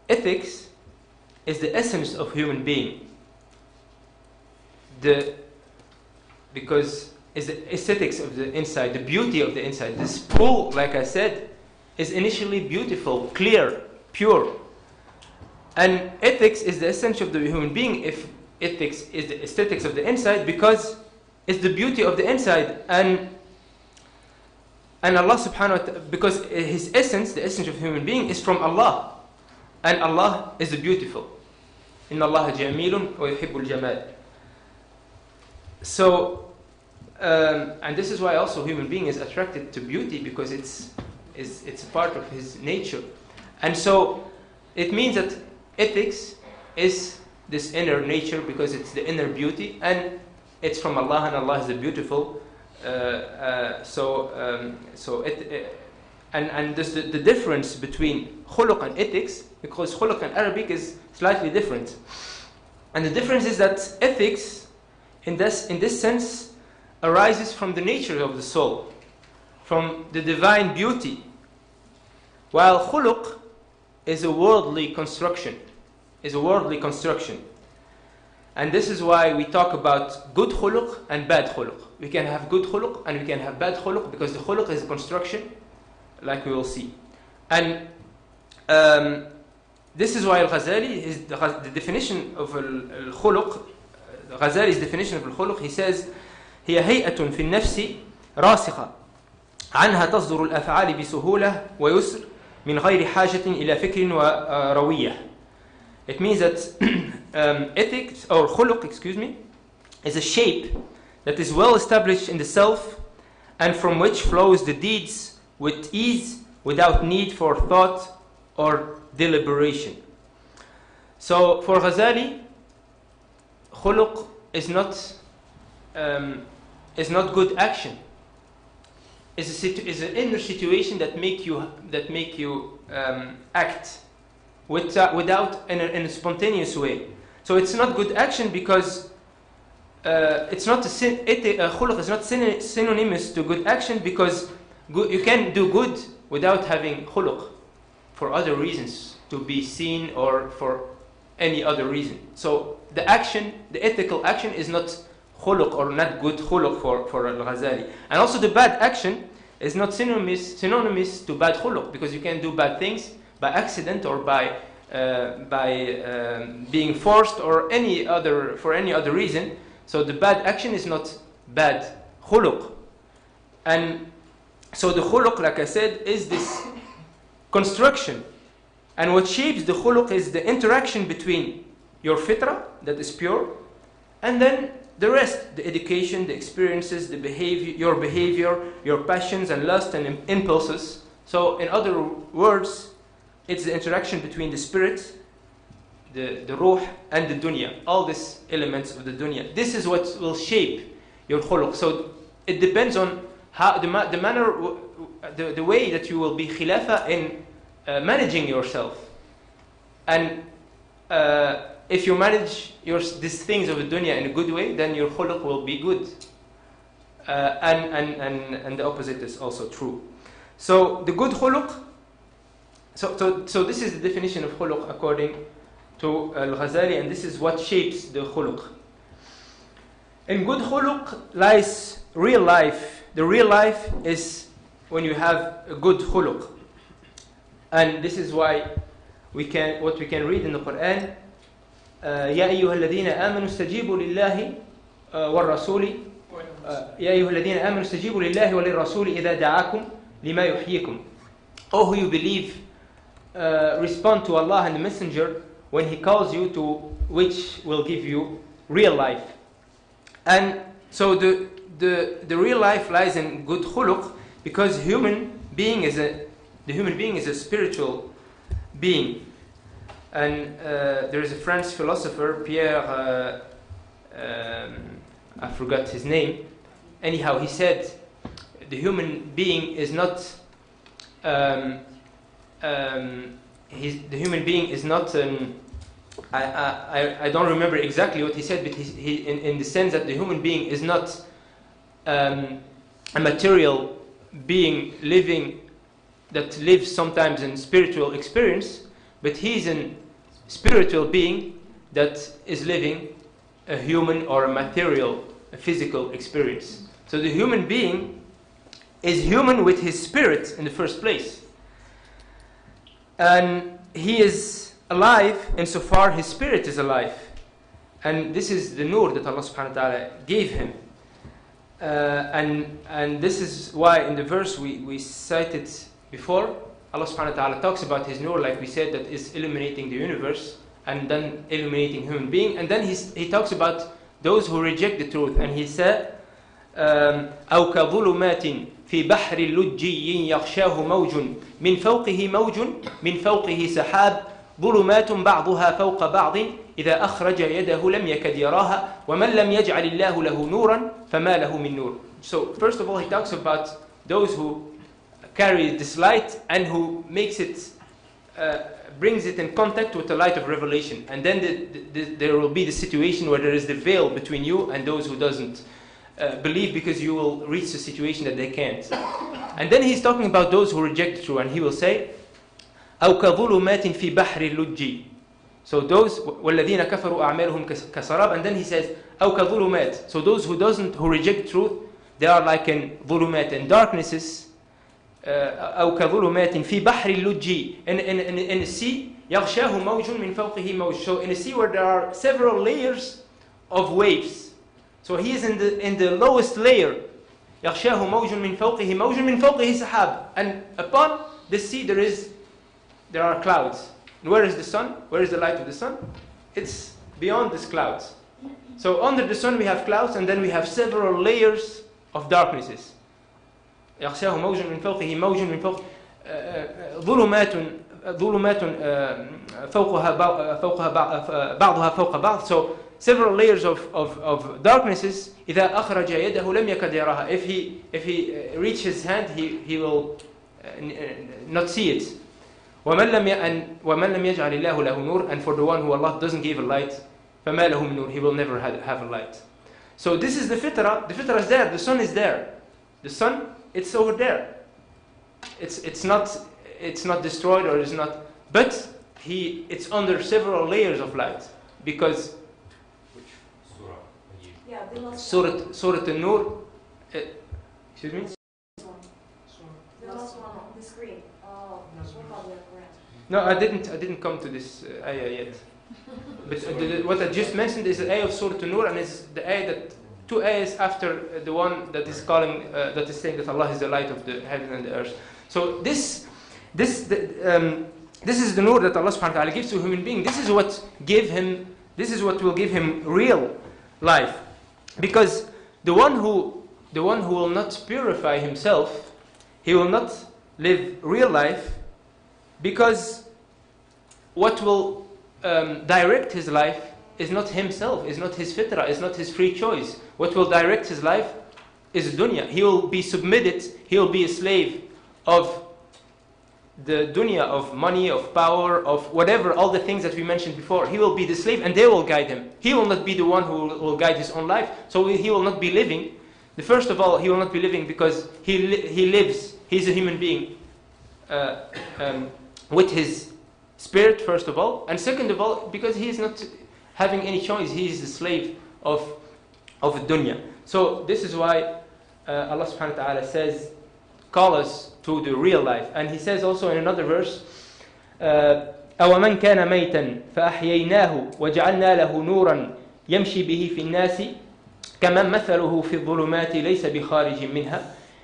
ethics is the essence of human being. Because it's the aesthetics of the inside, the beauty of the inside. This pool, like I said, is initially beautiful, clear, pure. And ethics is the essence of the human being. If ethics is the aesthetics of the inside, because it's the beauty of the inside, and Allah subhanahu wa ta'ala, because his essence, the essence of human being, is from Allah. And Allah is the beautiful. Inna Allah jamilun wa yuhibbul jamal. So, and this is why also human being is attracted to beauty, because it's a part of his nature. And so, it means that ethics is this inner nature, because it's the inner beauty, and it's from Allah, and Allah is the beautiful. And this, the difference between khuluq and ethics, because khuluq in Arabic is slightly different. And the difference is that ethics, in this sense, arises from the nature of the soul, from the divine beauty, while khuluq is a worldly construction. And this is why we talk about good khuluq and bad khuluq. We can have good khuluq and we can have bad khuluq, because the khuluq is a construction, like we will see. And this is why Al-Ghazali, the definition of al-khuluq, Ghazali's definition of al-khuluq, he says, هي هيئة في النفس راسخة عنها تصدر الأفعال بسهولة ويسر من غير حاجة إلى فكر وروية. It means that ethics, or khuluq, is a shape that is well established in the self and from which flows the deeds with ease without need for thought or deliberation. So for Ghazali, khuluq is not good action. Is an inner situation that make you act without in a spontaneous way. So it's not good action because it's not khuluq is not synonymous to good action, because you can do good without having khuluq for other reasons, to be seen or for any other reason. So the action, the ethical action, is not khuluq or not good khuluq for Al-Ghazali. And also the bad action is not synonymous to bad khuluq, because you can do bad things by accident or by being forced or for any other reason. So the bad action is not bad khuluq. And so the khuluq, like I said, is this construction. And what shapes the khuluq is the interaction between your fitra, that is pure, and then the rest, the education, the experiences, the behavior, your passions and lust and impulses. So in other words, it's the interaction between the spirit, the ruh, and the dunya. All these elements of the dunya. This is what will shape your khuluq. So it depends on how the manner, the way that you will be khilafa in managing yourself. And if you manage these things of the dunya in a good way, then your khuluq will be good. And the opposite is also true. So the good khuluq. So this is the definition of khuluq according to Al-Ghazali, and this is what shapes the khuluq. In good khuluq lies real life. The real life is when you have a good khuluq. And this is why what we can read in the Quran, يا أيها الذين آمنوا استجيبوا لله والرسول يا أيها الذين آمنوا استجيبوا لله وللرسول إذا دعاكم لما يحييكم. Oh, who you believe, respond to Allah and the Messenger when He calls you to which will give you real life. And so the real life lies in good khuluq, because the human being is a spiritual being. And there is a French philosopher, Pierre, I forgot his name. Anyhow, he said the human being is not. The human being is not. I don't remember exactly what he said, but he in the sense that the human being is not a material being that lives sometimes in spiritual experience, but he's a spiritual being that is living a human or a material, a physical experience. So the human being is human with his spirit in the first place. And he is alive insofar his spirit is alive. And this is the nur that Allah subhanahu wa ta'ala gave him. And this is why in the verse we cited before, Allah subhanahu wa ta'ala talks about his nur, like we said, that is illuminating the universe and then illuminating human being. And then he talks about those who reject the truth. And he said, أو كظلمات في بحر اللجي يغشاه موج من فوقه موج من فوقه سحاب ظلمات بعضها فوق بعض إذا أخرج يده لم يكد يراها ومن لم يجعل الله له نورا فما له من نور. So first of all, he talks about those who carry this light and who makes it, brings it in contact with the light of revelation. And then there will be the situation where there is the veil between you and those who doesn't believe, because you will reach a situation that they can't. And then he's talking about those who reject the truth, and he will say, أو كظلمات في بحر اللجي. So those وَالَّذِينَ كَفَرُوا أَعْمَالُهُمْ كَسَرَابٍ, and then he says أَوْ كَظُلُمَاتٍ. So those who reject truth, they are like in ظُلُمَات, in darknesses. أَوْ كَظُلُمَاتٍ فِي بَحْرِ اللُّجِّ, in a sea يَغْشَاهُ مَوْجٌ مِنْ فَوْقِهِ مَوْجٌ. So in a sea where there are several layers of waves. So he is in the lowest layer. يَغْشَاهُ مَوْجٌ مِنْ فَوْقِهِ مَوْجٌ مِنْ فَوْقِهِ سَحَابٌ. And upon the sea there are clouds. And where is the sun? Where is the light of the sun? It's beyond these clouds. So under the sun we have clouds, and then we have several layers of darknesses. يغشاه موج من فوقه موج من فوق ظلمات بعضها فوق بعض. So several layers of darknesses. إذا أخرج يده لم يكد يراها. If he reach his hand, he will not see it. ومن لم يجعل الله له نور, and for the one who Allah doesn't give a light, فما له من نور, he will never have a light. So this is the fitrah. The fitrah is there. The sun is there. The sun, it's over there. It's not destroyed, or it's not. But it's under several layers of light, because. Which surah are you? Yeah, the last Surah An-Nur. Excuse me. The last one on the screen. No, I didn't come to this ayah yet. But what I just mentioned is the ayah of Surah An-Nur, and it's the ayah that 2 ayahs after the one that is saying that Allah is the light of the heaven and the earth. So this is the nur that Allah subhanahu wa ta'ala gives to a human being. This is what will give him real life. Because the one who will not purify himself, he will not live real life, because what will direct his life is not himself, is not his fitrah, is not his free choice. What will direct his life is dunya. He will be submitted, he will be a slave of the dunya, of money, of power, of whatever, all the things that we mentioned before. He will be the slave, and they will guide him. He will not be the one who will guide his own life. So he will not be living. First of all, he will not be living because he lives. He's a human being with his spirit, first of all, and second of all, because he is not having any choice. He is the slave of dunya. So this is why Allah subhanahu wa ta'ala says, call us to the real life. And he says also in another verse, أَوَمَنْ كَانَ مَيْتًا فَأَحْيَيْنَاهُ وَجَعَلْنَا لَهُ نُورًا يَمْشِي بِهِ فِي النَّاسِ كَمَنْ مَثَلُهُ فِي الظُّلُمَاتِ لَيْسَ بِخَارِجٍ مِنْهَا.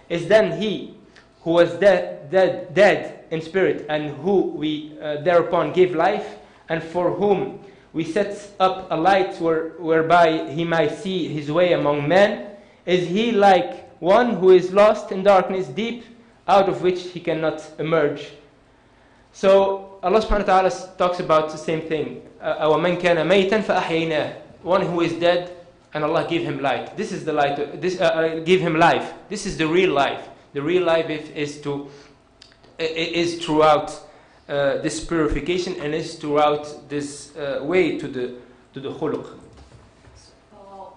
Is then he who was dead in spirit, and who we thereupon give life, and for whom we set up a light whereby he might see his way among men, is he like one who is lost in darkness deep, out of which he cannot emerge? So Allah subhanahu wa ta'ala talks about the same thing. أَوَمَنْ كَانَ مَيْتًا فَأَحْيَيْنَاهُ. One who is dead, and Allah give him light. This is the light. Give him life. This is the real life. The real life is throughout this purification, and is throughout this way to the khuluq.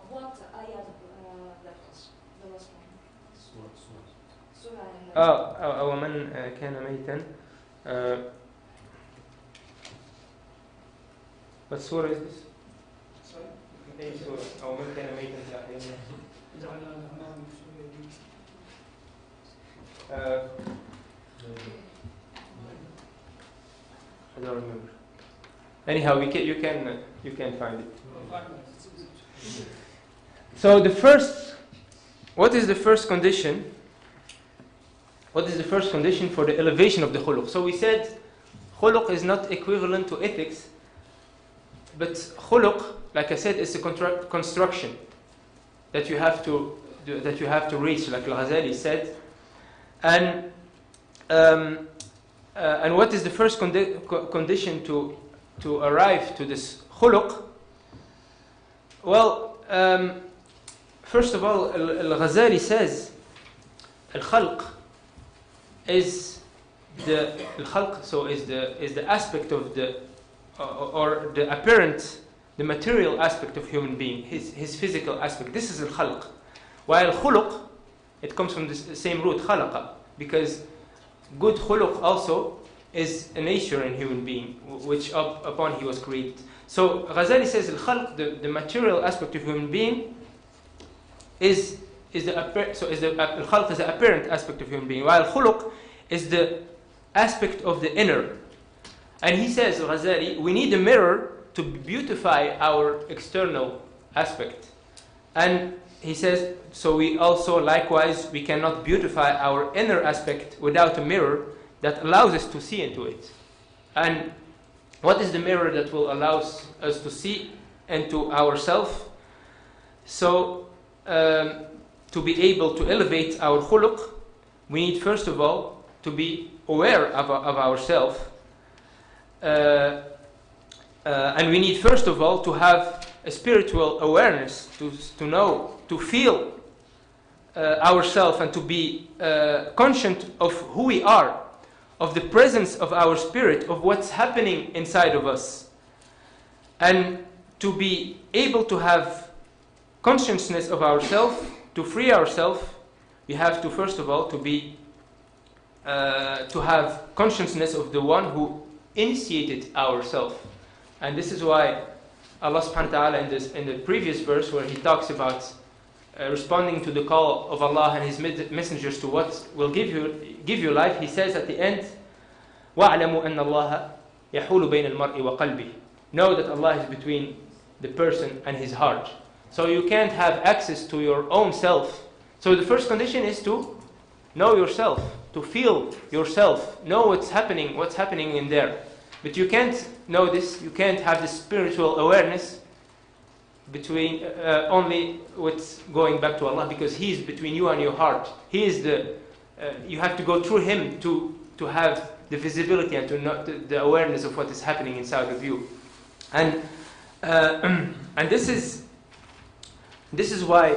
What ayat that was the last one? Surah. ومن كان ميتا. What surah is this? Sorry? ومن كان ميتا فأحييناه. I don't remember. Anyhow, you can find it. So what is the first condition? What is the first condition for the elevation of the khuluq? So we said khuluq is not equivalent to ethics, but khuluq, like I said, is a construction that you have to reach, like Al-Ghazali said. And what is the first condition to arrive to this khuluq? Well, first of all, Al-Ghazali says al-khalq is the aspect of or the apparent, the material aspect of human being, his physical aspect. This is al-khalq. While khuluq, it comes from the same root, khalaqa, because good khuluq also is a nature in human being, which upon he was created. So Ghazali says al-khalq, the material aspect of human being, is the al-khalq is the apparent aspect of human being, while khuluq is the aspect of the inner. And he says, Ghazali, we need a mirror to beautify our external aspect. And he says, so we also likewise, we cannot beautify our inner aspect without a mirror that allows us to see into it. And what is the mirror that will allow us to see into ourselves? So, to be able to elevate our khuluq, we need first of all to be aware of ourselves. And we need first of all to have a spiritual awareness, to know, to feel ourselves, and to be conscious of who we are, of the presence of our spirit, of what's happening inside of us. And to be able to have consciousness of ourselves, to free ourselves, we have to first of all to have consciousness of the one who initiated ourselves. And this is why Allah subhanahu wa ta'ala in the previous verse where he talks about responding to the call of Allah and his messengers to what will give you life, he says at the end, وَاعْلَمُوا أَنَّ اللَّهَ يَحُولُ بَيْنَ الْمَرْءِ وَقَلْبِهِ. Know that Allah is between the person and his heart. So you can't have access to your own self. So the first condition is to know yourself, to feel yourself, know what's happening in there. But you can't know this, you can't have this spiritual awareness between only what's going back to Allah, because He is between you and your heart. He is you have to go through Him to have the visibility and to know the awareness of what is happening inside of you. And this is why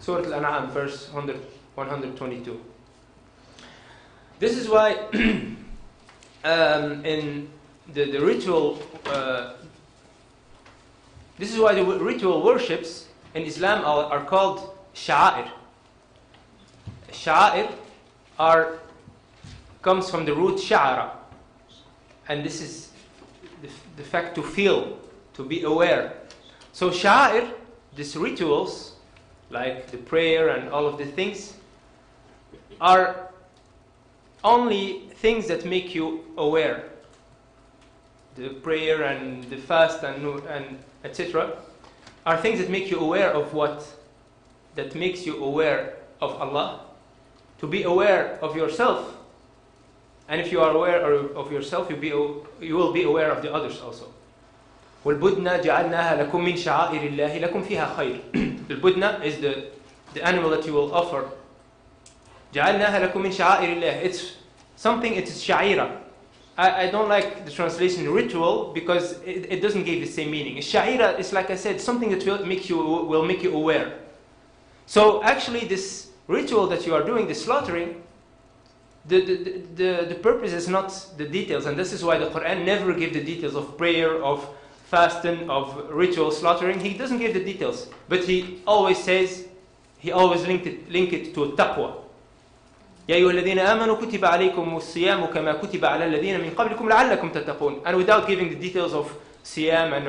Surah Al-An'am, verse 122. This is why in the ritual, this is why the ritual worships in Islam are called sha'air. Sha'air comes from the root sha'ara, and this is the fact to feel, to be aware. So sha'air, these rituals, like the prayer and all of the things, are only things that make you aware. The prayer and the fast and etc. are things that make you aware of what? That makes you aware of Allah. To be aware of yourself. And if you are aware of yourself, you will be aware of the others also. وَالْبُدْنَ جَعَلْنَاهَا لَكُمْ مِنْ شَعَائِرِ اللَّهِ لَكُمْ فِيهَا خَيْرٌ. The budna is the animal that you will offer. جَعَلْنَاهَا لَكُمْ مِنْ شَعَائِرِ اللَّهِ. It's something, it is sha'ira. I don't like the translation ritual because it doesn't give the same meaning. Sha'ira is, like I said, something that will make you aware. So actually this ritual that you are doing, the slaughtering, the purpose is not the details, and this is why the Quran never gives the details of prayer, of fasting, of ritual slaughtering. He doesn't give the details, but he always says, he always link it to taqwa. يا أيها الذين آمنوا كتب عليكم الصيام كما كتب على الذين من قبلكم لعلكم تتقون. And without giving the details of siyam and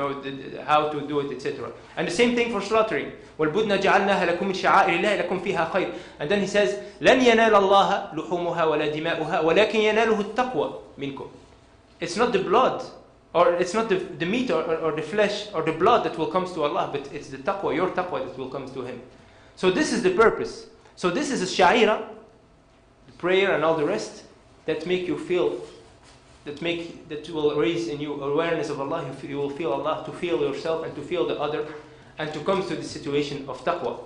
how to do it, etc. And the same thing for slaughtering. والبدن جعلناها لكم من شعائر الله لكم فيها خير. And then he says لن ينال الله لحومها ولا دماؤها ولكن يناله التقوى منكم. It's not the blood, or it's not the meat or the flesh or the blood that will come to Allah, but it's the taqwa, your taqwa, that will come to Him. So this is the purpose. So this is a sha'ira, prayer and all the rest, that make you feel, that will raise in you awareness of Allah. You will feel Allah, to feel yourself and to feel the other, and to come to the situation of taqwa.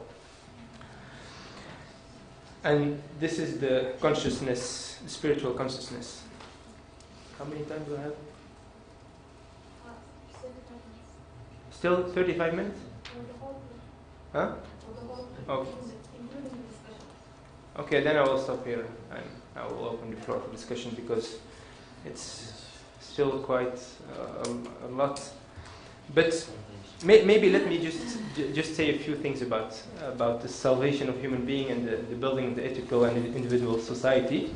And this is the consciousness, the spiritual consciousness. How many times do I have? Still 35 minutes? Huh? Okay. Okay, then I will stop here and I will open the floor for discussion, because it's still quite a lot. But maybe let me just say a few things about the salvation of human being and the building of the ethical and the individual society.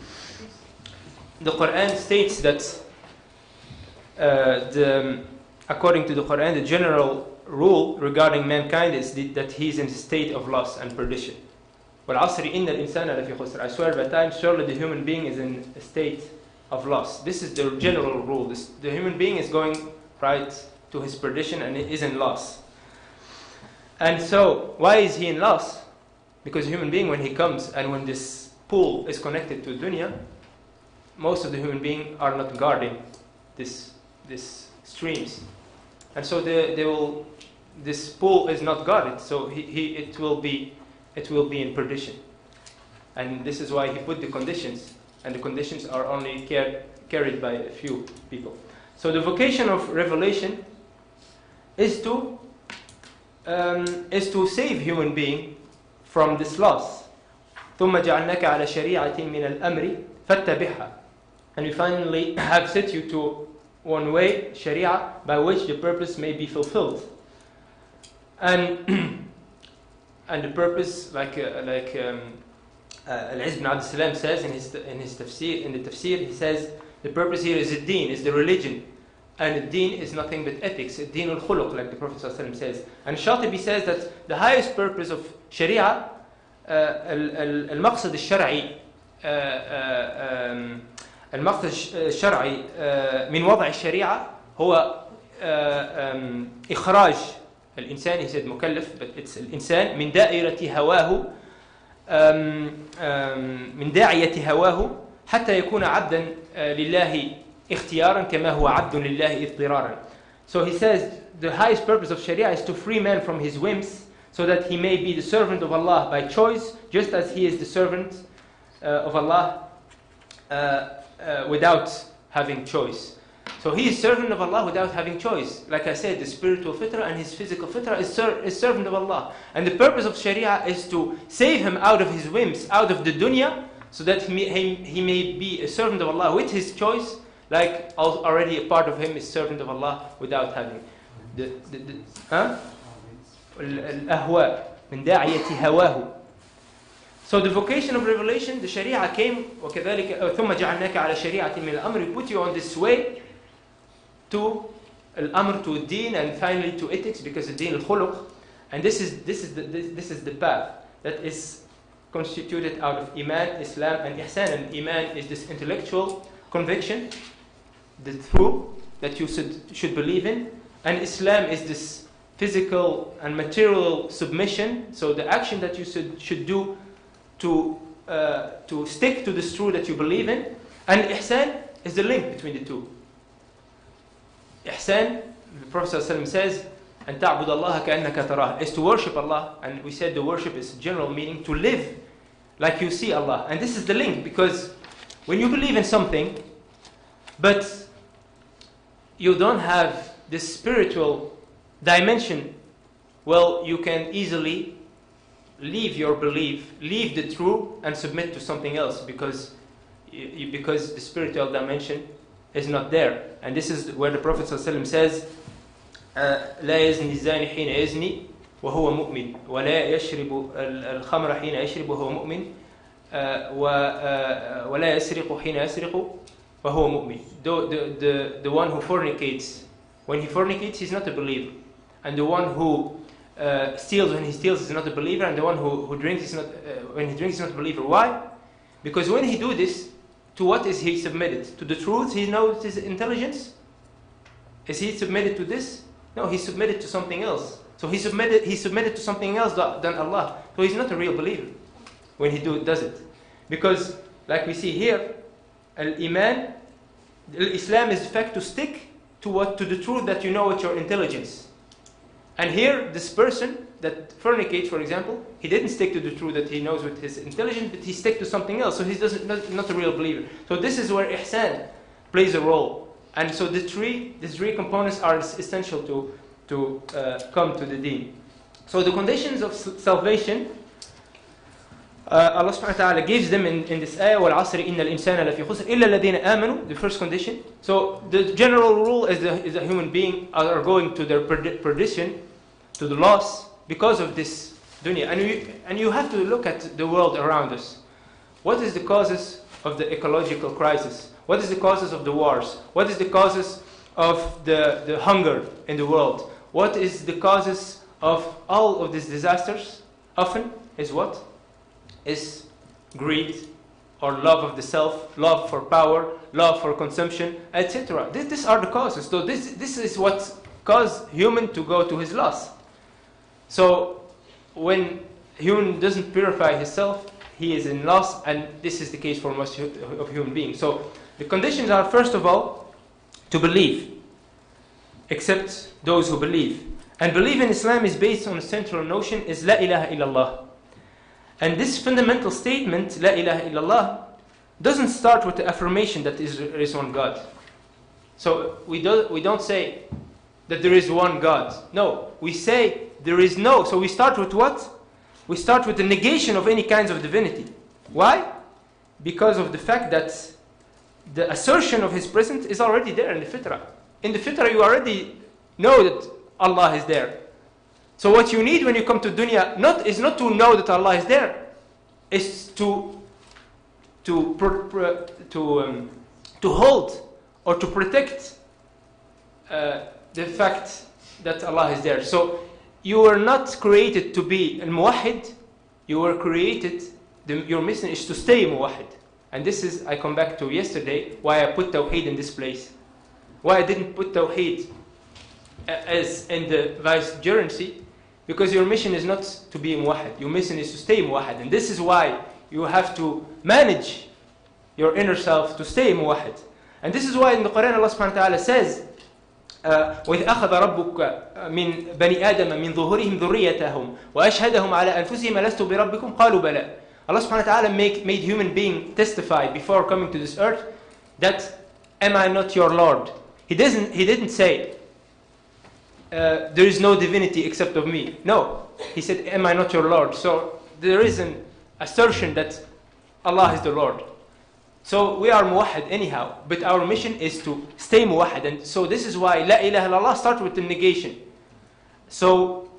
The Quran states that according to the Quran, the general rule regarding mankind is that he is in a state of loss and perdition. وَالْعَصْرِ إِنَّ الْإِنسَانَ لَفِي خُسْرٍ. I swear by time, surely the human being is in a state of loss. This is the general rule. The human being is going right to his perdition and is in loss. And so, why is he in loss? Because a human being, when he comes and when this pool is connected to dunya, most of the human beings are not guarding this streams. And so this pool is not guarded, so it will be in perdition. And this is why he put the conditions, and the conditions are only carried by a few people. So the vocation of revelation is to save human being from this loss. ثم جعلناك على شريعة من الأمر فاتبعها. And we finally have set you to one way, sharia, by which the purpose may be fulfilled. And the purpose, like Al-Izz ibn Abd Salam says in the tafsir, he says the purpose here is the deen, is the religion, and the deen is nothing but ethics, deen al-khuluq, like the Prophet ﷺ says. And Shatibi says that the highest purpose of sharia, المقصد الشرعي المقصد الشرعي من وضع الشريعة هو إخراج الإنسان، he said مكلف, but it's الإنسان من دائرة هواه من داعية هواه حتى يكون عبدا لله اختيارا كما هو عبد لله اضطرارا. So he says the highest purpose of Sharia is to free man from his whims so that he may be the servant of Allah by choice, just as he is the servant of Allah without having choice. So he is servant of Allah without having choice. Like I said, the spiritual fitrah and his physical fitrah is servant of Allah. And the purpose of Sharia is to save him out of his whims, out of the dunya, so that he may be a servant of Allah with his choice, like already a part of him is servant of Allah without having الأهواء من داعية هواه. So the vocation of revelation, the Sharia came, وكذلك ثم جعلناك على شريعة من الأمر, we put you on this way to al-amr, to deen, and finally to ethics, because the deen al-khuluq, and this is the path that is constituted out of iman, Islam, and ihsan. And iman is this intellectual conviction, the truth that you should believe in, and Islam is this physical and material submission. So the action that you should do to stick to this truth that you believe in, and ihsan is the link between the two. Ihsan, the Prophet ﷺ says, "And ta'bud Allah ka'annaka tarah," is to worship Allah, and we said the worship is general meaning to live like you see Allah. And this is the link, because when you believe in something, but you don't have this spiritual dimension, well, you can easily leave your belief, leave the truth, and submit to something else, because the spiritual dimension is not there. And this is where the Prophet ﷺ says, لا يزني الزاني حين يزني وهو مؤمن ولا يشرب الخمر حين يشرب وهو مؤمن ولا يسرق حين يسرق وهو مؤمن. The one who fornicates, when he fornicates, he's not a believer. And the one who steals, when he steals, is not a believer. And the one who drinks is not, when he drinks, is not a believer. Why? Because when he do this, to what is he submitted? To the truth? He knows his intelligence? Is he submitted to this? No, he's submitted to something else. So he submitted to something else than Allah. So he's not a real believer when he does it. Because, like we see here, Al-Iman, Islam is the fact to stick to the truth that you know with your intelligence. And here, this person that fornicates, for example, he didn't stick to the truth that he knows with his intelligence, but he stuck to something else. So he's not a real believer. So this is where ihsan plays a role. And so these three components are essential to come to the deen. So the conditions of salvation, Allah subhanahu wa ta'ala gives them in this ayah, وَالْعَصْرِ إِنَّ الْإِنسَانَ لَفِي خُسْرٍ إِلَّا الَّذِينَ آمَنُوا, the first condition. So the general rule is the human being are going to their perdition, to the loss because of this dunya. And you have to look at the world around us. What is the causes of the ecological crisis? What is the causes of the wars? What is the causes of the hunger in the world? What is the causes of all of these disasters? Often is what? Is greed or love of the self, love for power, love for consumption, etc. These are the causes. So this is what caused human to go to his loss. So when human doesn't purify himself, he is in loss, and this is the case for most of human beings. So the conditions are, first of all, to believe, except those who believe. And belief in Islam is based on a central notion, is La ilaha illallah. And this fundamental statement, La ilaha illallah, doesn't start with the affirmation that there is one God. So we don't say that there is one God. No, we say there is no. So we start with what? We start with the negation of any kinds of divinity. Why? Because of the fact that the assertion of his presence is already there in the fitrah. In the fitrah you already know that Allah is there. So what you need when you come to dunya is not to know that Allah is there, is to hold or to protect the fact that Allah is there. So you were not created to be al-Muwahhid. You were created, your mission is to stay Muwahhid. And this is, I come back to yesterday, why I put Tawheed in this place. Why I didn't put Tawheed as in the Vicegerency, because your mission is not to be Muwahhid. Your mission is to stay Muwahhid. And this is why you have to manage your inner self to stay Muwahhid. And this is why in the Quran Allah subhanahu wa ta'ala says, وإذ أخذ ربك من بني آدم من ظهورهم ذريتهم وأشهدهم على أنفسهم ألست بربكم قالوا بلى. Allah subhanahu wa ta'ala made human being testify before coming to this earth that, am I not your Lord? He didn't say there is no divinity except of me. No, he said, am I not your Lord? So there is an assertion that Allah is the Lord. So we are muwahhid anyhow, but our mission is to stay muwahhid. And so this is why La ilaha illallah starts with the negation. So,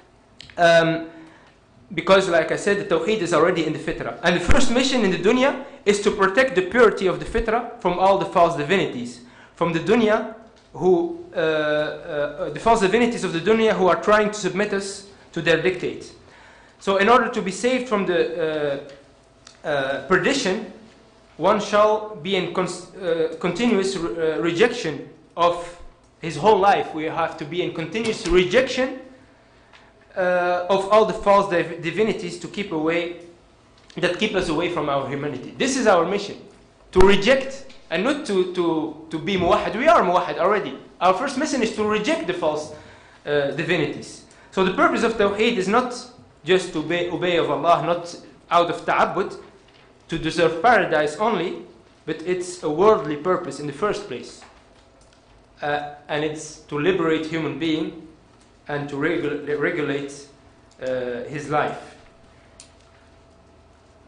because like I said, the tawheed is already in the fitrah. And the first mission in the dunya is to protect the purity of the fitrah from all the false divinities. From the dunya, the false divinities of the dunya who are trying to submit us to their dictates. So in order to be saved from the perdition, one shall be in continuous rejection of his whole life. We have to be in continuous rejection of all the false divinities to keep us away from our humanity. This is our mission, to reject and not to be muwahhid. We are muwahhid already. Our first mission is to reject the false divinities. So the purpose of Tawheed is not just to obey of Allah, not out of ta'abbud, to deserve paradise only, but it's a worldly purpose in the first place. And it's to liberate human being and to regulate his life.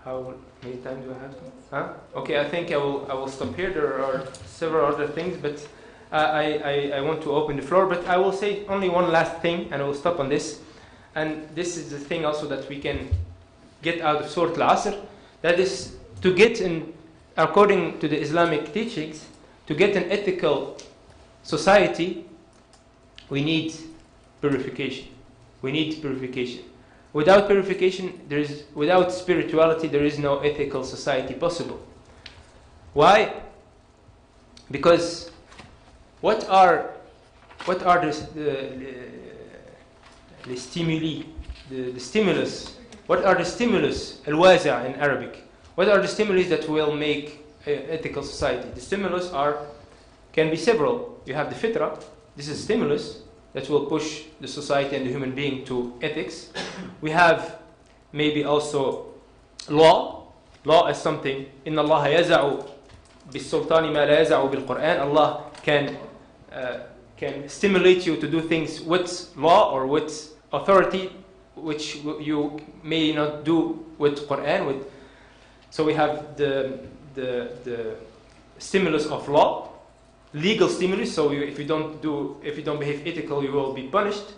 How many times do I have to? Huh? Okay, I think I will stop here. There are several other things, but I want to open the floor. But I will say only one last thing, and I will stop on this. And this is the thing also that we can get out of Surah Al-Asr. That is, to get in, according to the Islamic teachings, to get an ethical society, we need purification. We need purification. Without purification, without spirituality, there is no ethical society possible. Why? Because what are the stimuli, the stimulus? What are the stimulus, al-wazi' in Arabic? What are the stimuli that will make an ethical society? The stimulus can be several. You have the fitrah. This is a stimulus that will push the society and the human being to ethics. We have maybe also law. Law is something. إِنَّ اللَّهَ يَزَعُ بِالسُّلْطَانِ مَا لَا يَزَعُ بِالْقُرْآنِ. Allah can stimulate you to do things with law or with authority, which you may not do with Quran. So we have the stimulus of law, legal stimulus. So if you don't behave ethical, you will be punished.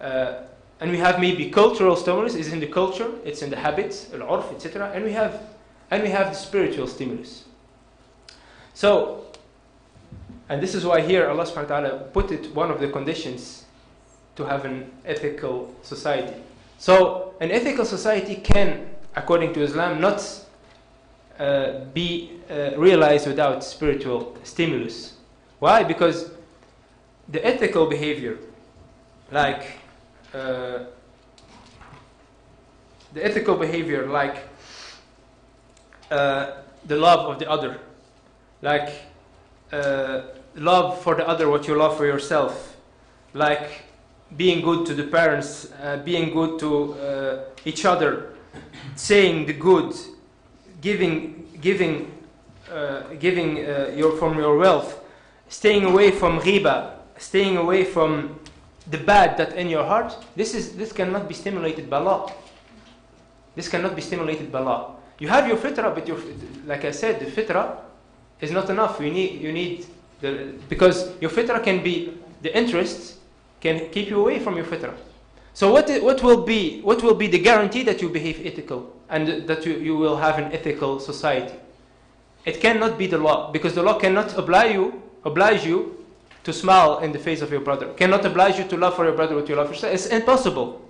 and we have maybe cultural stimulus, is in the culture, it's in the habits, al-urf, etc. And we have the spiritual stimulus. So, and this is why here Allah subhanahu wa ta'ala put it one of the conditions to have an ethical society. So, an ethical society can, according to Islam, not be realized without spiritual stimulus. Why? Because the ethical behavior, like the love of the other, like love for the other what you love for yourself, like being good to the parents, being good to each other, saying the good, giving from your wealth, staying away from ghiba, staying away from the bad that in your heart. This cannot be stimulated by law. This cannot be stimulated by law. You have your fitrah, but like I said, the fitrah is not enough. You need because your fitrah can be, the interest can keep you away from your fitrah. So what will be the guarantee that you behave ethical and that you will have an ethical society? It cannot be the law, because the law cannot oblige you to smile in the face of your brother, cannot oblige you to love for your brother what you love for yourself. It's impossible.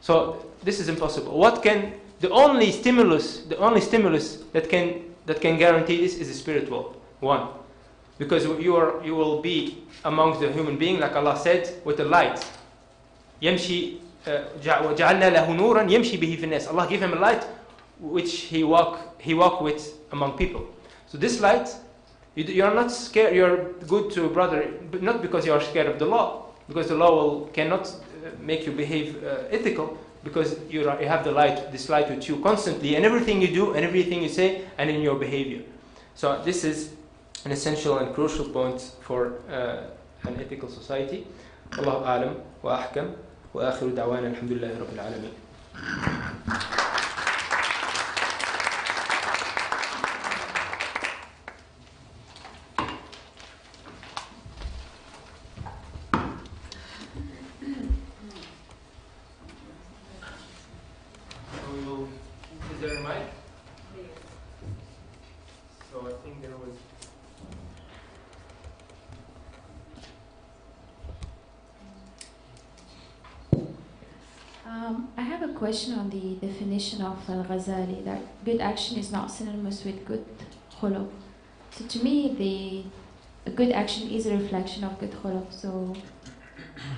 So this is impossible. The only stimulus that can guarantee this is a spiritual one, because you will be amongst the human being, like Allah said, with the light. يمشي وجعلنا له نورا يمشي به في الناس. Allah gave him a light which he walk with among people. So this light, you are not scared. You are good to a brother, but not because you are scared of the law, because the law cannot make you behave ethical, because you have this light with you constantly, and everything you do and everything you say and in your behavior. So this is an essential and crucial point for an ethical society. Allahu a'lam wa ahkam wa akhiru da'wana alhamdulillahi rabbil alamin. Is there a mic? So I think there was. I have a question on the definition of Al-Ghazali, that good action is not synonymous with good khuluq. So to me, a good action is a reflection of good khuluq. So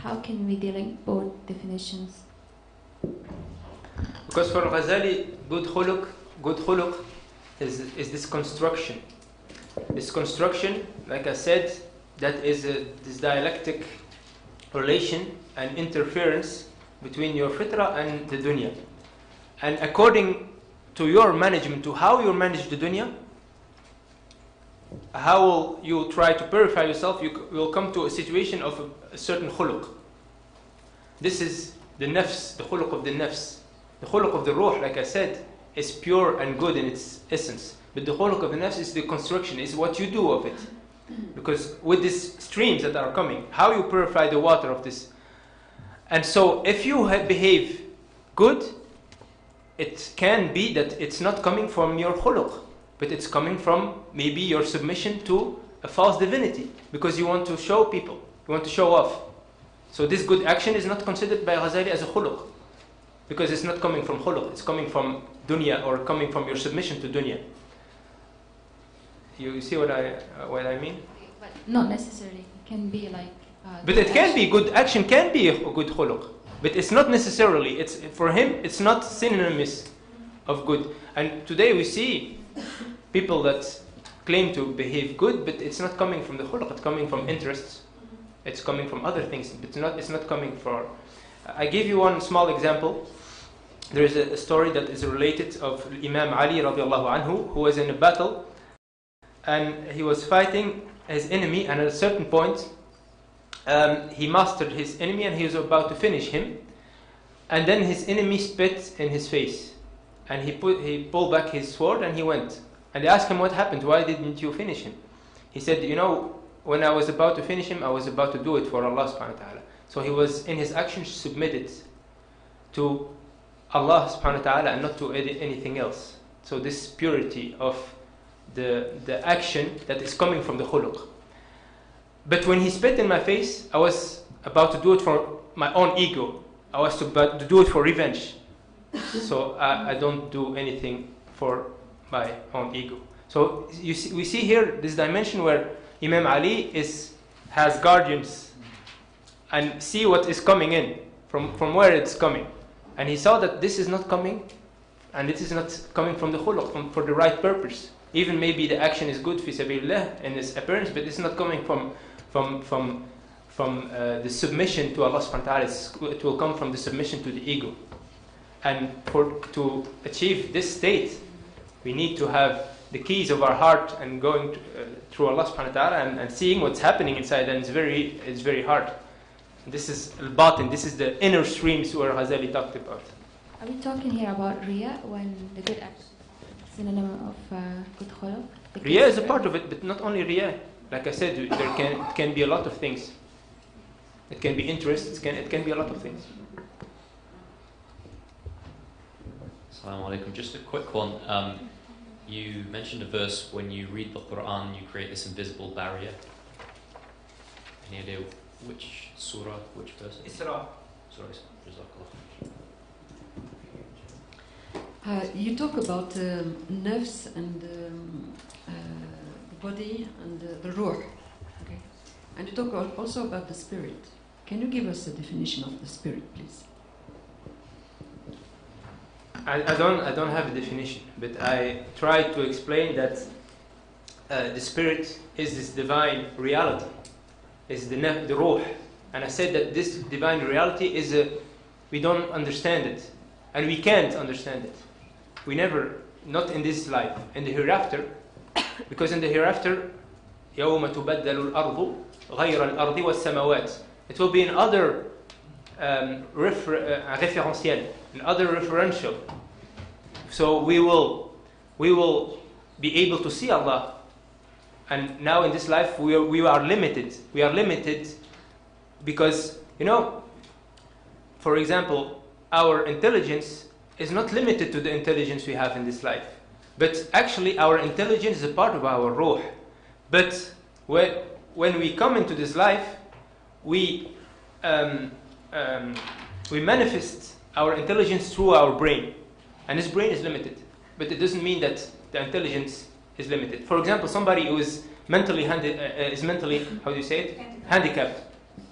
how can we delink both definitions? Because for Ghazali, good khuluq is this construction. This construction, like I said, that is this dialectic relation and interference between your fitrah and the dunya. And according to your management, to how you manage the dunya, how will you try to purify yourself, you will come to a situation of a certain khuluq. This is the nafs, the khuluq of the nafs. The khuluq of the ruh, like I said, is pure and good in its essence. But the khuluq of the nafs is the construction, is what you do of it. Because with these streams that are coming, how you purify the water of this. And so if you behave good, it can be that it's not coming from your khuluq, but it's coming from maybe your submission to a false divinity, because you want to show people, you want to show off. So this good action is not considered by Ghazali as a khuluq, because it's not coming from khuluq, it's coming from dunya, or coming from your submission to dunya. You see what I mean? But not necessarily. It can be like. But it can be, good action can be a good khuluq, but it's not necessarily. It's for him. It's not synonymous of good. And today we see people that claim to behave good, but it's not coming from the khuluq. It's coming from interests. It's coming from other things. But it's not coming from. I give you one small example. There is a story that is related of Imam Ali radiallahu anhu, who was in a battle, and he was fighting his enemy, and at a certain point he mastered his enemy and he was about to finish him, and then his enemy spit in his face, and he pulled back his sword and he went, and they asked him what happened, why didn't you finish him? He said, when I was about to finish him, I was about to do it for Allah subhanahu wa ta'ala. So he was in his actions submitted to Allah subhanahu wa ta'ala and not to anything else. So this purity of the action that is coming from the khuluq. But when he spit in my face, I was about to do it for my own ego. I was about to do it for revenge. So I don't do anything for my own ego. So we see here this dimension where Imam Ali has guardians and see what is coming in, from where it's coming. And he saw that this is not coming, and it is not coming from the khuluq, for the right purpose. Even maybe the action is good fi sabilillah in its appearance, but it's not coming from the submission to Allah subhanahu wa ta'ala. It will come from the submission to the ego. And to achieve this state, we need to have the keys of our heart and going through Allah subhanahu wa ta'ala and seeing what's happening inside, and it's very hard. This is al-batin, this is the inner streams where Ghazali talked about. Are we talking here about riya, when the good action is synonym of good khuluq? Riya is a part of it, but not only riya. Like I said, it can be a lot of things. It can be interest, it can be a lot of things. Assalamu alaikum. Just a quick one. You mentioned a verse, when you read the Quran, you create this invisible barrier. Any idea which surah, which verse? Isra. Surah Isra. Jazakallah. You talk about nerves and the body and the ruh, okay? And you talk also about the spirit. Can you give us a definition of the spirit, please? I don't have a definition, but I try to explain that the spirit is this divine reality, is the ruh. And I said that this divine reality we don't understand it, and we can't understand it. We never, not in this life, in the hereafter, because in the hereafter, يَوْمَ تُبَدَّلُ الْأَرْضُ غَيْرَ الْأَرْضِ وَالسَّمَوَاتِ. It will be in other referentiel, in other referential. So we will be able to see Allah. And now in this life we are limited. We are limited because, for example, our intelligence is not limited to the intelligence we have in this life. But actually our intelligence is a part of our ruh. But when we come into this life, we manifest our intelligence through our brain. And this brain is limited. But it doesn't mean that the intelligence is limited. For example, somebody who is mentally, handicapped.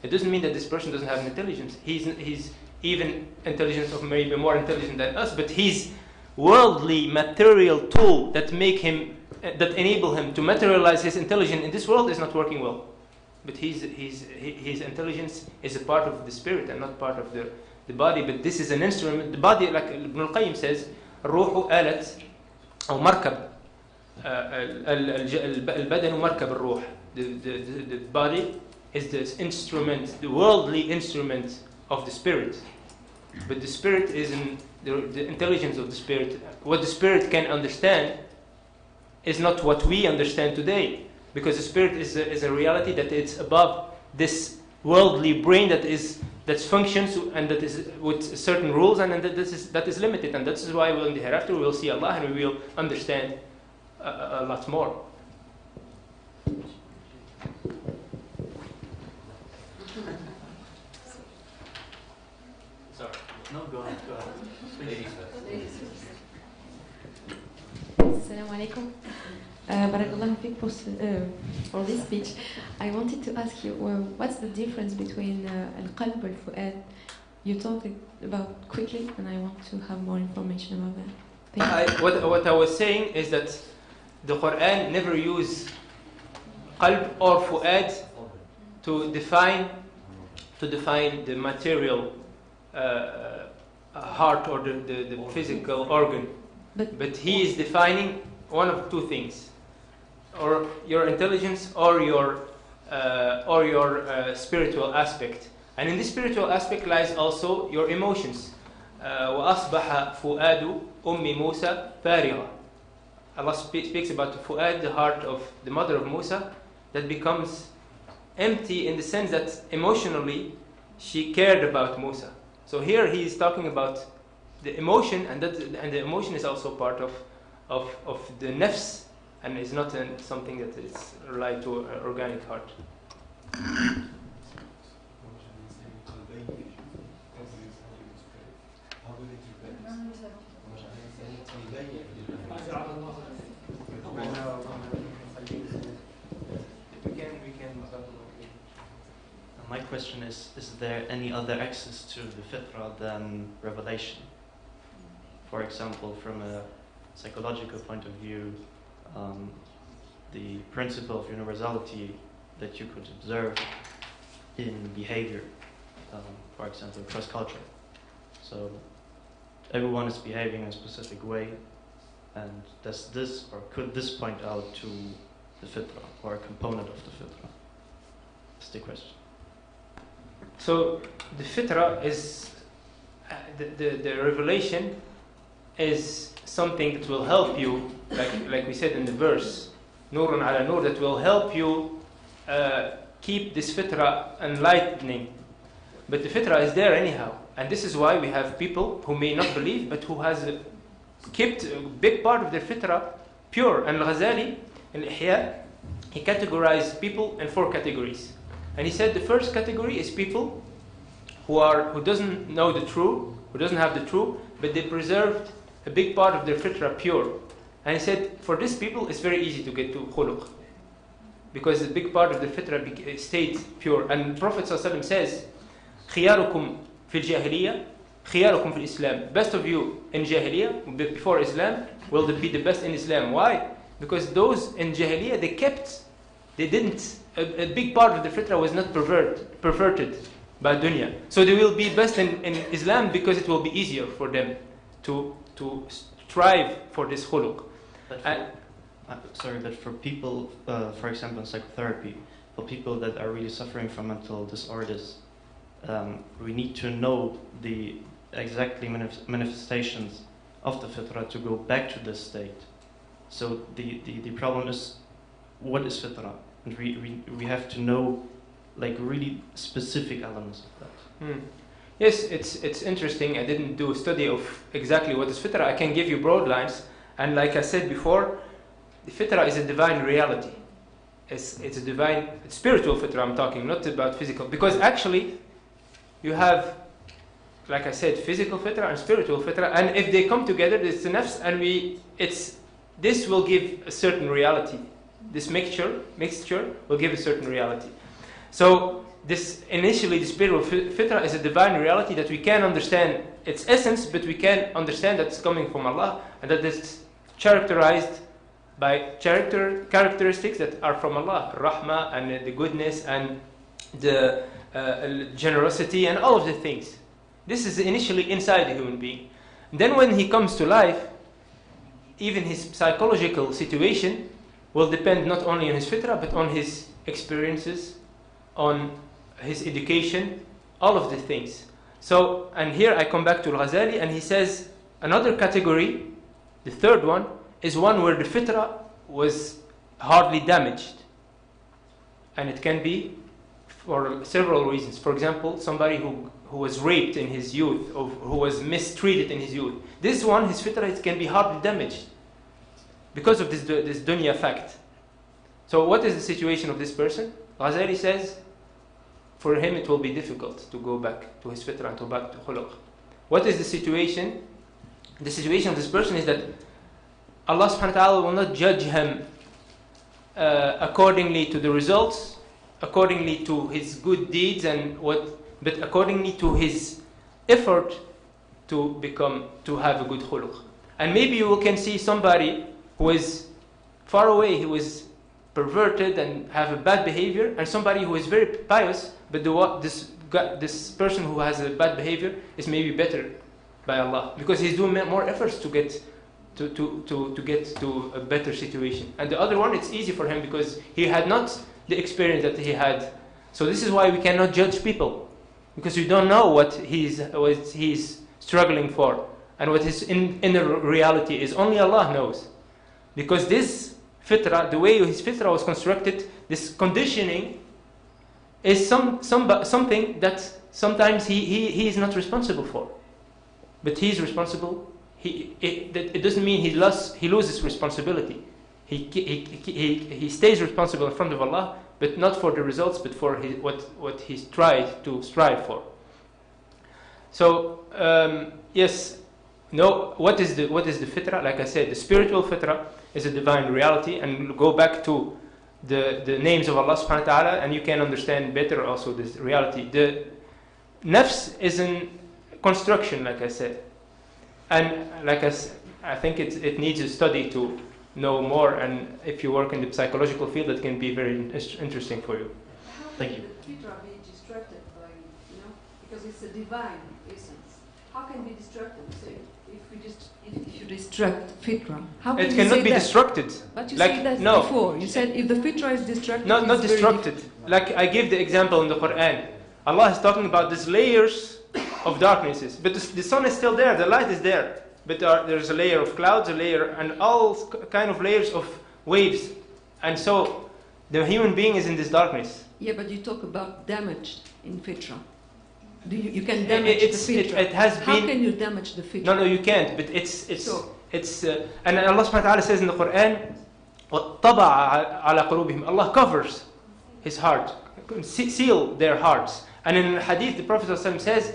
It doesn't mean that this person doesn't have an intelligence. He's even intelligent, or maybe more intelligent than us, but his worldly material tool that enable him to materialize his intelligence in this world is not working well. But his intelligence is a part of the spirit and not part of the body. But this is an instrument. The body, like Ibn al-Qayyim says, الروح آلة أو مركب البدن مركب الروح. The body is the instrument, the worldly instrument of the spirit. But the spirit is in the intelligence of the spirit. What the spirit can understand is not what we understand today, because the spirit is a reality that it's above this worldly brain that functions and that is with certain rules, and that is limited. And that is why in the hereafter we will see Allah and we will understand a lot more. Sorry. No, go ahead. Ladies first. Assalamu alaikum. Barakallahu fiqh for this speech. I wanted to ask you, what's the difference between al-qalb and fu'ad? You talked about quickly, and I want to have more information about that. Thank you. What I was saying is that the Quran never used qalb or fu'ad to define the material heart or the physical organ. But he is defining one of two things, or your intelligence or your spiritual aspect. And in this spiritual aspect lies also your emotions. وَأَصْبَحَ فُؤَادُ أُمِّ مُوسَى فَارِغًا. Allah speaks about the fu'ad, the heart of the mother of Musa, that becomes empty in the sense that emotionally she cared about Musa. So here he is talking about the emotion, and the emotion is also part of the nafs, and is not something that is relied to organic heart. My question is there any other access to the fitrah than revelation? For example, from a psychological point of view, the principle of universality that you could observe in behavior, for example, across culture. So everyone is behaving in a specific way, and does this or could this point out to the fitrah or a component of the fitrah? That's the question. So the fitrah is the revelation is something that will help you, like we said in the verse, Nurun ala Nur, that will help you keep this fitrah enlightening. But the fitrah is there anyhow, and this is why we have people who may not believe, but who has kept a big part of their fitrah pure. And Al-Ghazali in Ihya, he categorized people in 4 categories. And he said the first category is people who doesn't know the truth, who doesn't have the truth, but they preserved a big part of their fitrah pure. And he said for these people it's very easy to get to khuluq, because a big part of the fitrah stayed pure. And Prophet ﷺ says, خِيَارُكُمْ فِي الْجَاهِلِيَّةِ خِيَارُكُمْ فِي الْإِسْلَامِ. Best of you in Jahiliyyah, before Islam, will be the best in Islam. Why? Because those in Jahiliyyah, a big part of the fitrah was not perverted by dunya. So they will be best in Islam because it will be easier for them to strive for this khuluq. But for people, for example, in psychotherapy, for people that are really suffering from mental disorders, we need to know the exactly manifestations of the fitrah to go back to this state. So the problem is, what is fitrah? And we have to know like really specific elements of that. Yes, it's interesting. I didn't do a study of exactly what is fitrah. I can give you broad lines. And like I said before, the fitrah is a divine reality. It's a divine, it's spiritual fitrah I'm talking, not about physical. Because actually, you have, like I said, physical fitrah and spiritual fitrah. And if they come together, it's the nafs, and this will give a certain reality. This mixture will give a certain reality. So this initially, the spiritual fitrah is a divine reality that we can understand its essence, but we can understand that it's coming from Allah, and that it's characterized by characteristics that are from Allah, rahmah and the goodness and the generosity and all of the things. This is initially inside the human being. Then when he comes to life, even his psychological situation will depend not only on his fitrah, but on his experiences, on his education, all of the things. So, and here I come back to Al-Ghazali, and he says another category, the third one, is one where the fitrah was hardly damaged. And it can be for several reasons. For example, somebody who was raped in his youth, or who was mistreated in his youth. This one, his fitrah, can be hardly damaged because of this dunya fact. So what is the situation of this person? Ghazali says, for him it will be difficult to go back to his fitrah and to back to khuluq. What is the situation? The situation of this person is that Allah subhanahu wa ta'ala will not judge him accordingly to the results, accordingly to his good deeds but accordingly to his effort to have a good khuluq. And maybe you can see somebody who is far away, who is perverted and have a bad behavior, and somebody who is very pious, but this person who has a bad behavior is maybe better by Allah, because he's doing more efforts to get to a better situation. And the other one, it's easy for him because he had not the experience that he had. So this is why we cannot judge people, because we don't know what he's struggling for and what his inner reality is. Only Allah knows. Because this fitrah, the way his fitrah was constructed, this conditioning is something that sometimes he is not responsible for, but he's responsible. It doesn't mean he loses responsibility. He stays responsible in front of Allah, but not for the results, but for what he's tried to strive for. So yes, no. What is the fitrah? Like I said, the spiritual fitrah is a divine reality, and go back to the names of Allah subhanahu wa ta'ala, and you can understand better also this reality. The nafs is a construction, like I said, and like I think it needs a study to know more, and if you work in the psychological field, that can be very interesting for you. Thank you. How can the fitrah be destructed by, because it's a divine essence? How can it be destructed? So if you destruct fitrah, how can It you cannot say be that? destructed. But you Like, said that no. before. You said if the fitrah is destructed, Not it's very destructed. Like I give the example in the Quran. Allah is talking about these layers of darknesses, but the sun is still there, the light is there, but there's a layer of clouds, a layer, and all kind of layers of waves, and so the human being is in this darkness. Yeah, but you talk about damage in fitrah. You can damage the fitrah. It has How been. can you damage the fitrah? No, you can't. But it's So- and Allah subhanahu wa ta'ala says in the Quran, وَطَبَعَ عَلَى قُلُوبِهِمْ. Allah covers his heart, seal their hearts. And in the hadith, the Prophet ﷺ says,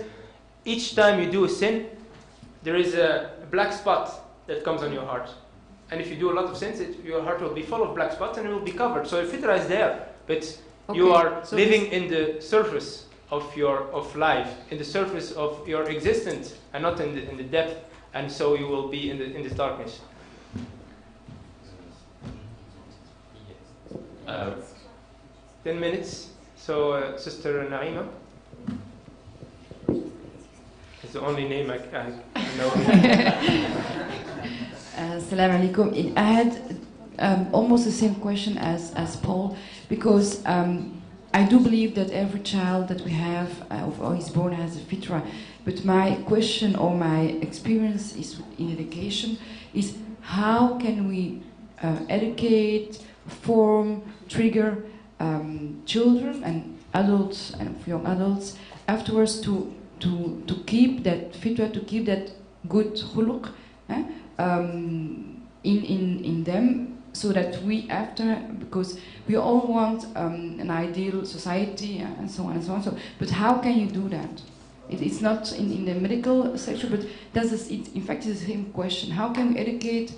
each time you do a sin, there is a black spot that comes on your heart. And if you do a lot of sins, your heart will be full of black spots and it will be covered. So the fitrah is there, but you Okay, are so living in the surface of life, in the surface of your existence, and not in the depth. And so you will be in this darkness. 10 minutes. So Sister Naima. It's the only name I know. Assalamu alaikum. I had almost the same question as Paul, because I do believe that every child that we have or is born has a fitrah. But my question or my experience is in education is how can we educate, form, trigger children and adults and young adults afterwards to keep that fitrah, to keep that good khuluq in them, so that we after, because we all want an ideal society and so on and so on. So, but how can you do that? It's not in the medical section, but in fact it's the same question. How can we educate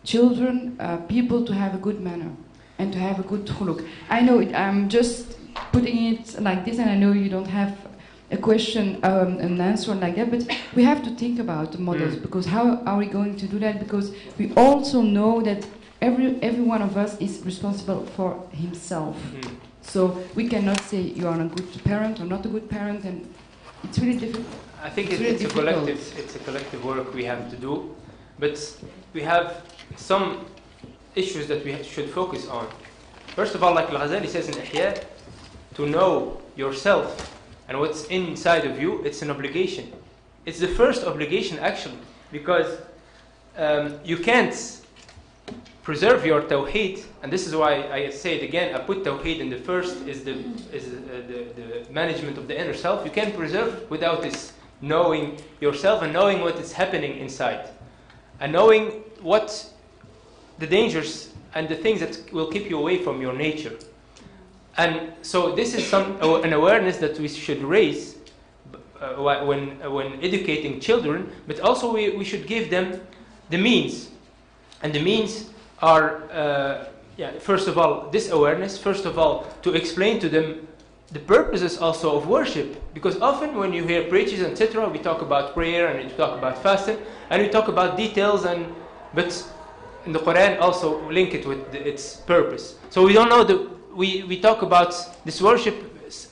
children, people to have a good manner and to have a good khuluq? I know I'm just putting it like this, and I know you don't have a question, an answer like that, but we have to think about the models, because how are we going to do that? Because we also know that every one of us is responsible for himself. So we cannot say you are a good parent or not a good parent, and it's really difficult. I think It's really difficult. it's a collective work we have to do, but we have some issues that we should focus on. First of all, like Al-Ghazali says in Ihya, to know yourself and what's inside of you, it's an obligation. It's the first obligation actually, because you can't preserve your tawheed, and this is why I say it again, I put tawheed in the first, is the management of the inner self. You can't preserve without this knowing yourself and knowing what is happening inside, and knowing what the dangers and the things that will keep you away from your nature. And so this is an awareness that we should raise when educating children, but also we should give them the means. And the means are, first of all, this awareness, first of all, to explain to them the purposes also of worship. Because often when you hear preachers, etc., we talk about prayer and we talk about fasting, and we talk about details, but in the Quran also link it with its purpose. So we don't know we talk about this worship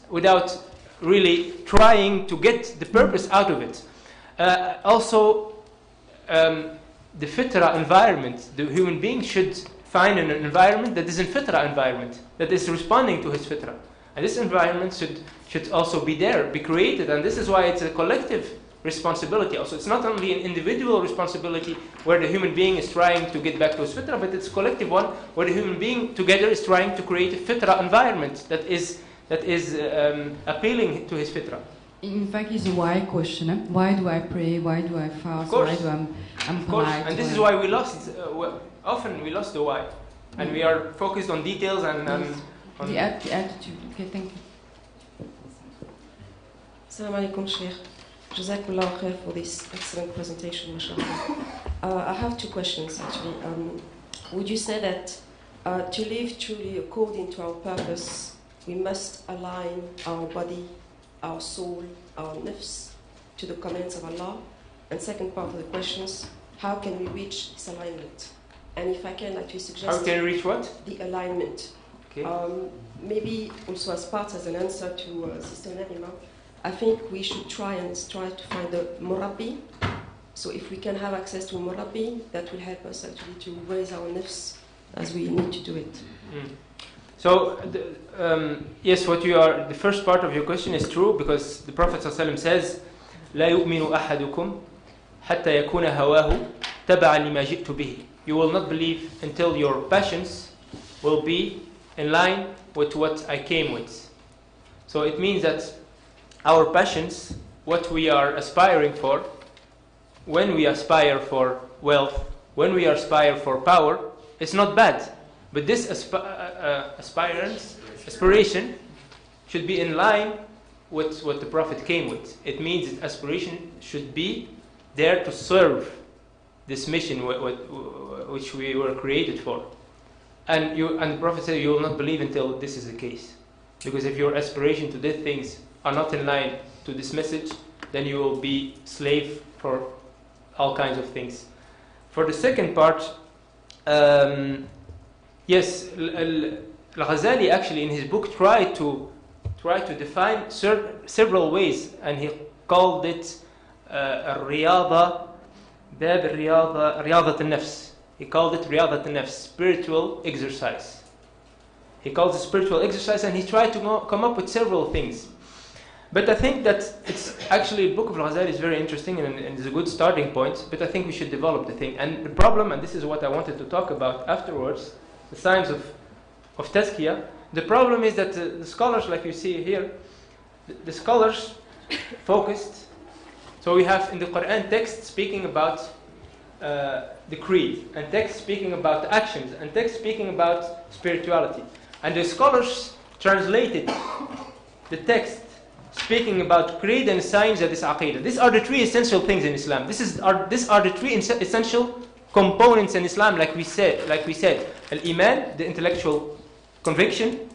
without really trying to get the purpose out of it. Also, the fitrah environment, the human being should find an environment that is in fitrah environment, that is responding to his fitrah. And this environment should also be there, be created. And this is why it's a collective responsibility also. It's not only an individual responsibility where the human being is trying to get back to his fitrah, but it's a collective one where the human being together is trying to create a fitrah environment that is that is appealing to his fitrah. In fact, it's a why question. Why do I pray? Why do I fast? Why do I'm Of course, polite? and this is why we lost. Often we lost the why, and we are focused on details and on the attitude. Okay, thank you. Assalamu alaikum, Sheikh. Jazakallah khair for this excellent presentation, mashallah. I have two questions actually. Would you say that to live truly according to our purpose, we must align our body, our soul, our nafs to the commands of Allah? And second part of the question is, how can we reach this alignment? And if I can actually suggest... How can we reach what? The alignment. Okay. Maybe also as part, as an answer to Sister Narima, I think we should try to find a murabbi. So if we can have access to a murabbi, that will help us actually to raise our nafs as we need to do it. So, yes, the first part of your question is true, because the Prophet ﷺ says, لا يؤمن أحدكم حتى يكون هواه تبعا لما جئت به. You will not believe until your passions will be in line with what I came with. So it means that our passions, what we are aspiring for, when we aspire for wealth, when we aspire for power, it's not bad. But this aspiration should be in line with what the Prophet came with. It means that aspiration should be there to serve this mission which we were created for. And the Prophet said, you will not believe until this is the case. Because if your aspiration to these things are not in line to this message, then you will be slave for all kinds of things. For the second part, yes, Al-Ghazali actually in his book tried to define several ways, and he called it Riyada, Bab Riyada, Riyadat al-Nafs. He called it Riyadat al-Nafs, spiritual exercise. He calls it spiritual exercise, and he tried to come up with several things. But I think that it's actually, the book of Al-Ghazali is very interesting and it's a good starting point, but I think we should develop the thing. And the problem, and this is what I wanted to talk about afterwards, the science of Tazkiyah, the problem is that the scholars, like you see here, the scholars focused. So we have in the Quran text speaking about the creed, and text speaking about the actions, and text speaking about spirituality. And the scholars translated the text speaking about creed and signs that is aqidah. These are the three essential things in Islam. These are the three essential components in Islam, like we said. Al-Iman, the intellectual conviction,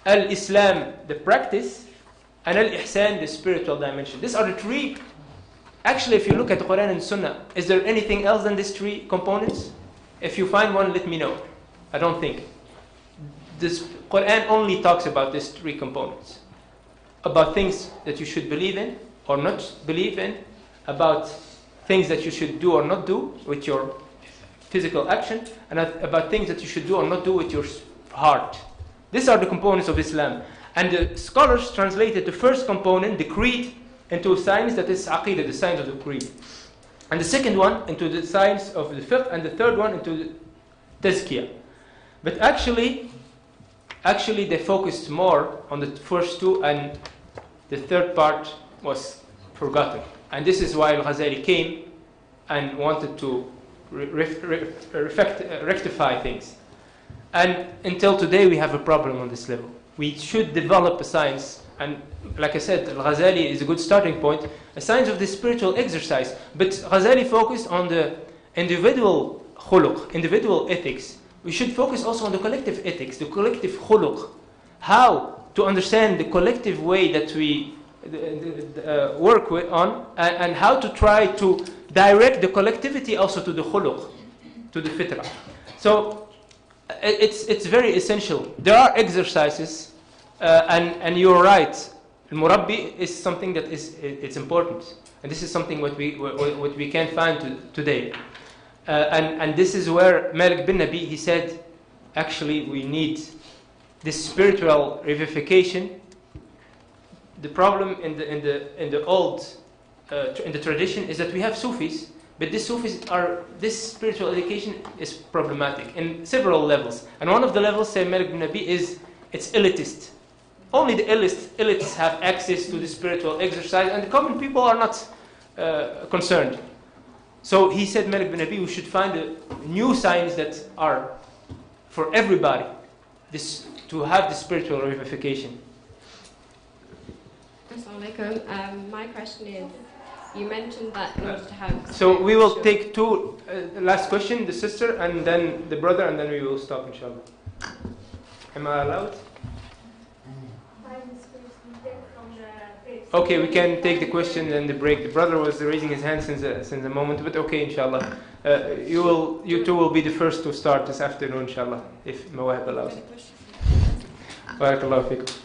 Al-Islam, the practice, and Al-Ihsan, the spiritual dimension. These are the three. Actually, if you look at the Quran and Sunnah, is there anything else than these three components? If you find one, let me know. I don't think. This Quran only talks about these three components. About things that you should believe in or not believe in, about things that you should do or not do with your physical action, and about things that you should do or not do with your heart. These are the components of Islam. And the scholars translated the first component, the creed, into science that is aqidah, the science of the creed. And the second one into the science of the fiqh, and the third one into the tazkiyah. But actually they focused more on the first two, and the third part was forgotten. And this is why Al-Ghazali came and wanted to rectify things. And until today we have a problem on this level. We should develop a science, and like I said, Al-Ghazali is a good starting point, a science of the spiritual exercise. But Ghazali focused on the individual khuluq, individual ethics. We should focus also on the collective ethics, the collective khuluq. How to understand the collective way that we work on, and how to try to direct the collectivity also to the khuluq, to the fitrah. So it's very essential. There are exercises, and you're right. Al-Murabbi is something that it's important, and this is something what we can't find today. And this is where Malik bin Nabi, he said, actually we need this spiritual revivification. The problem in the old in the tradition is that we have Sufis, but this spiritual education is problematic in several levels. And one of the levels, say Malik bin Nabi, is it's elitist. only the elites have access to the spiritual exercise, and the common people are not concerned. So he said, Malik bin Abi, we should find new signs that are for everybody, this to have the spiritual revivification. Assalamu alaikum. My question is, you mentioned that in order to have... So we will take two, last question, the sister, and then the brother, and then we will stop, inshallah. Am I allowed? Okay, we can take the question and the break. The brother was raising his hand since a moment, but okay, inshallah. You two will be the first to start this afternoon, inshallah, if Mawahib allows it. Barakallahu feekum.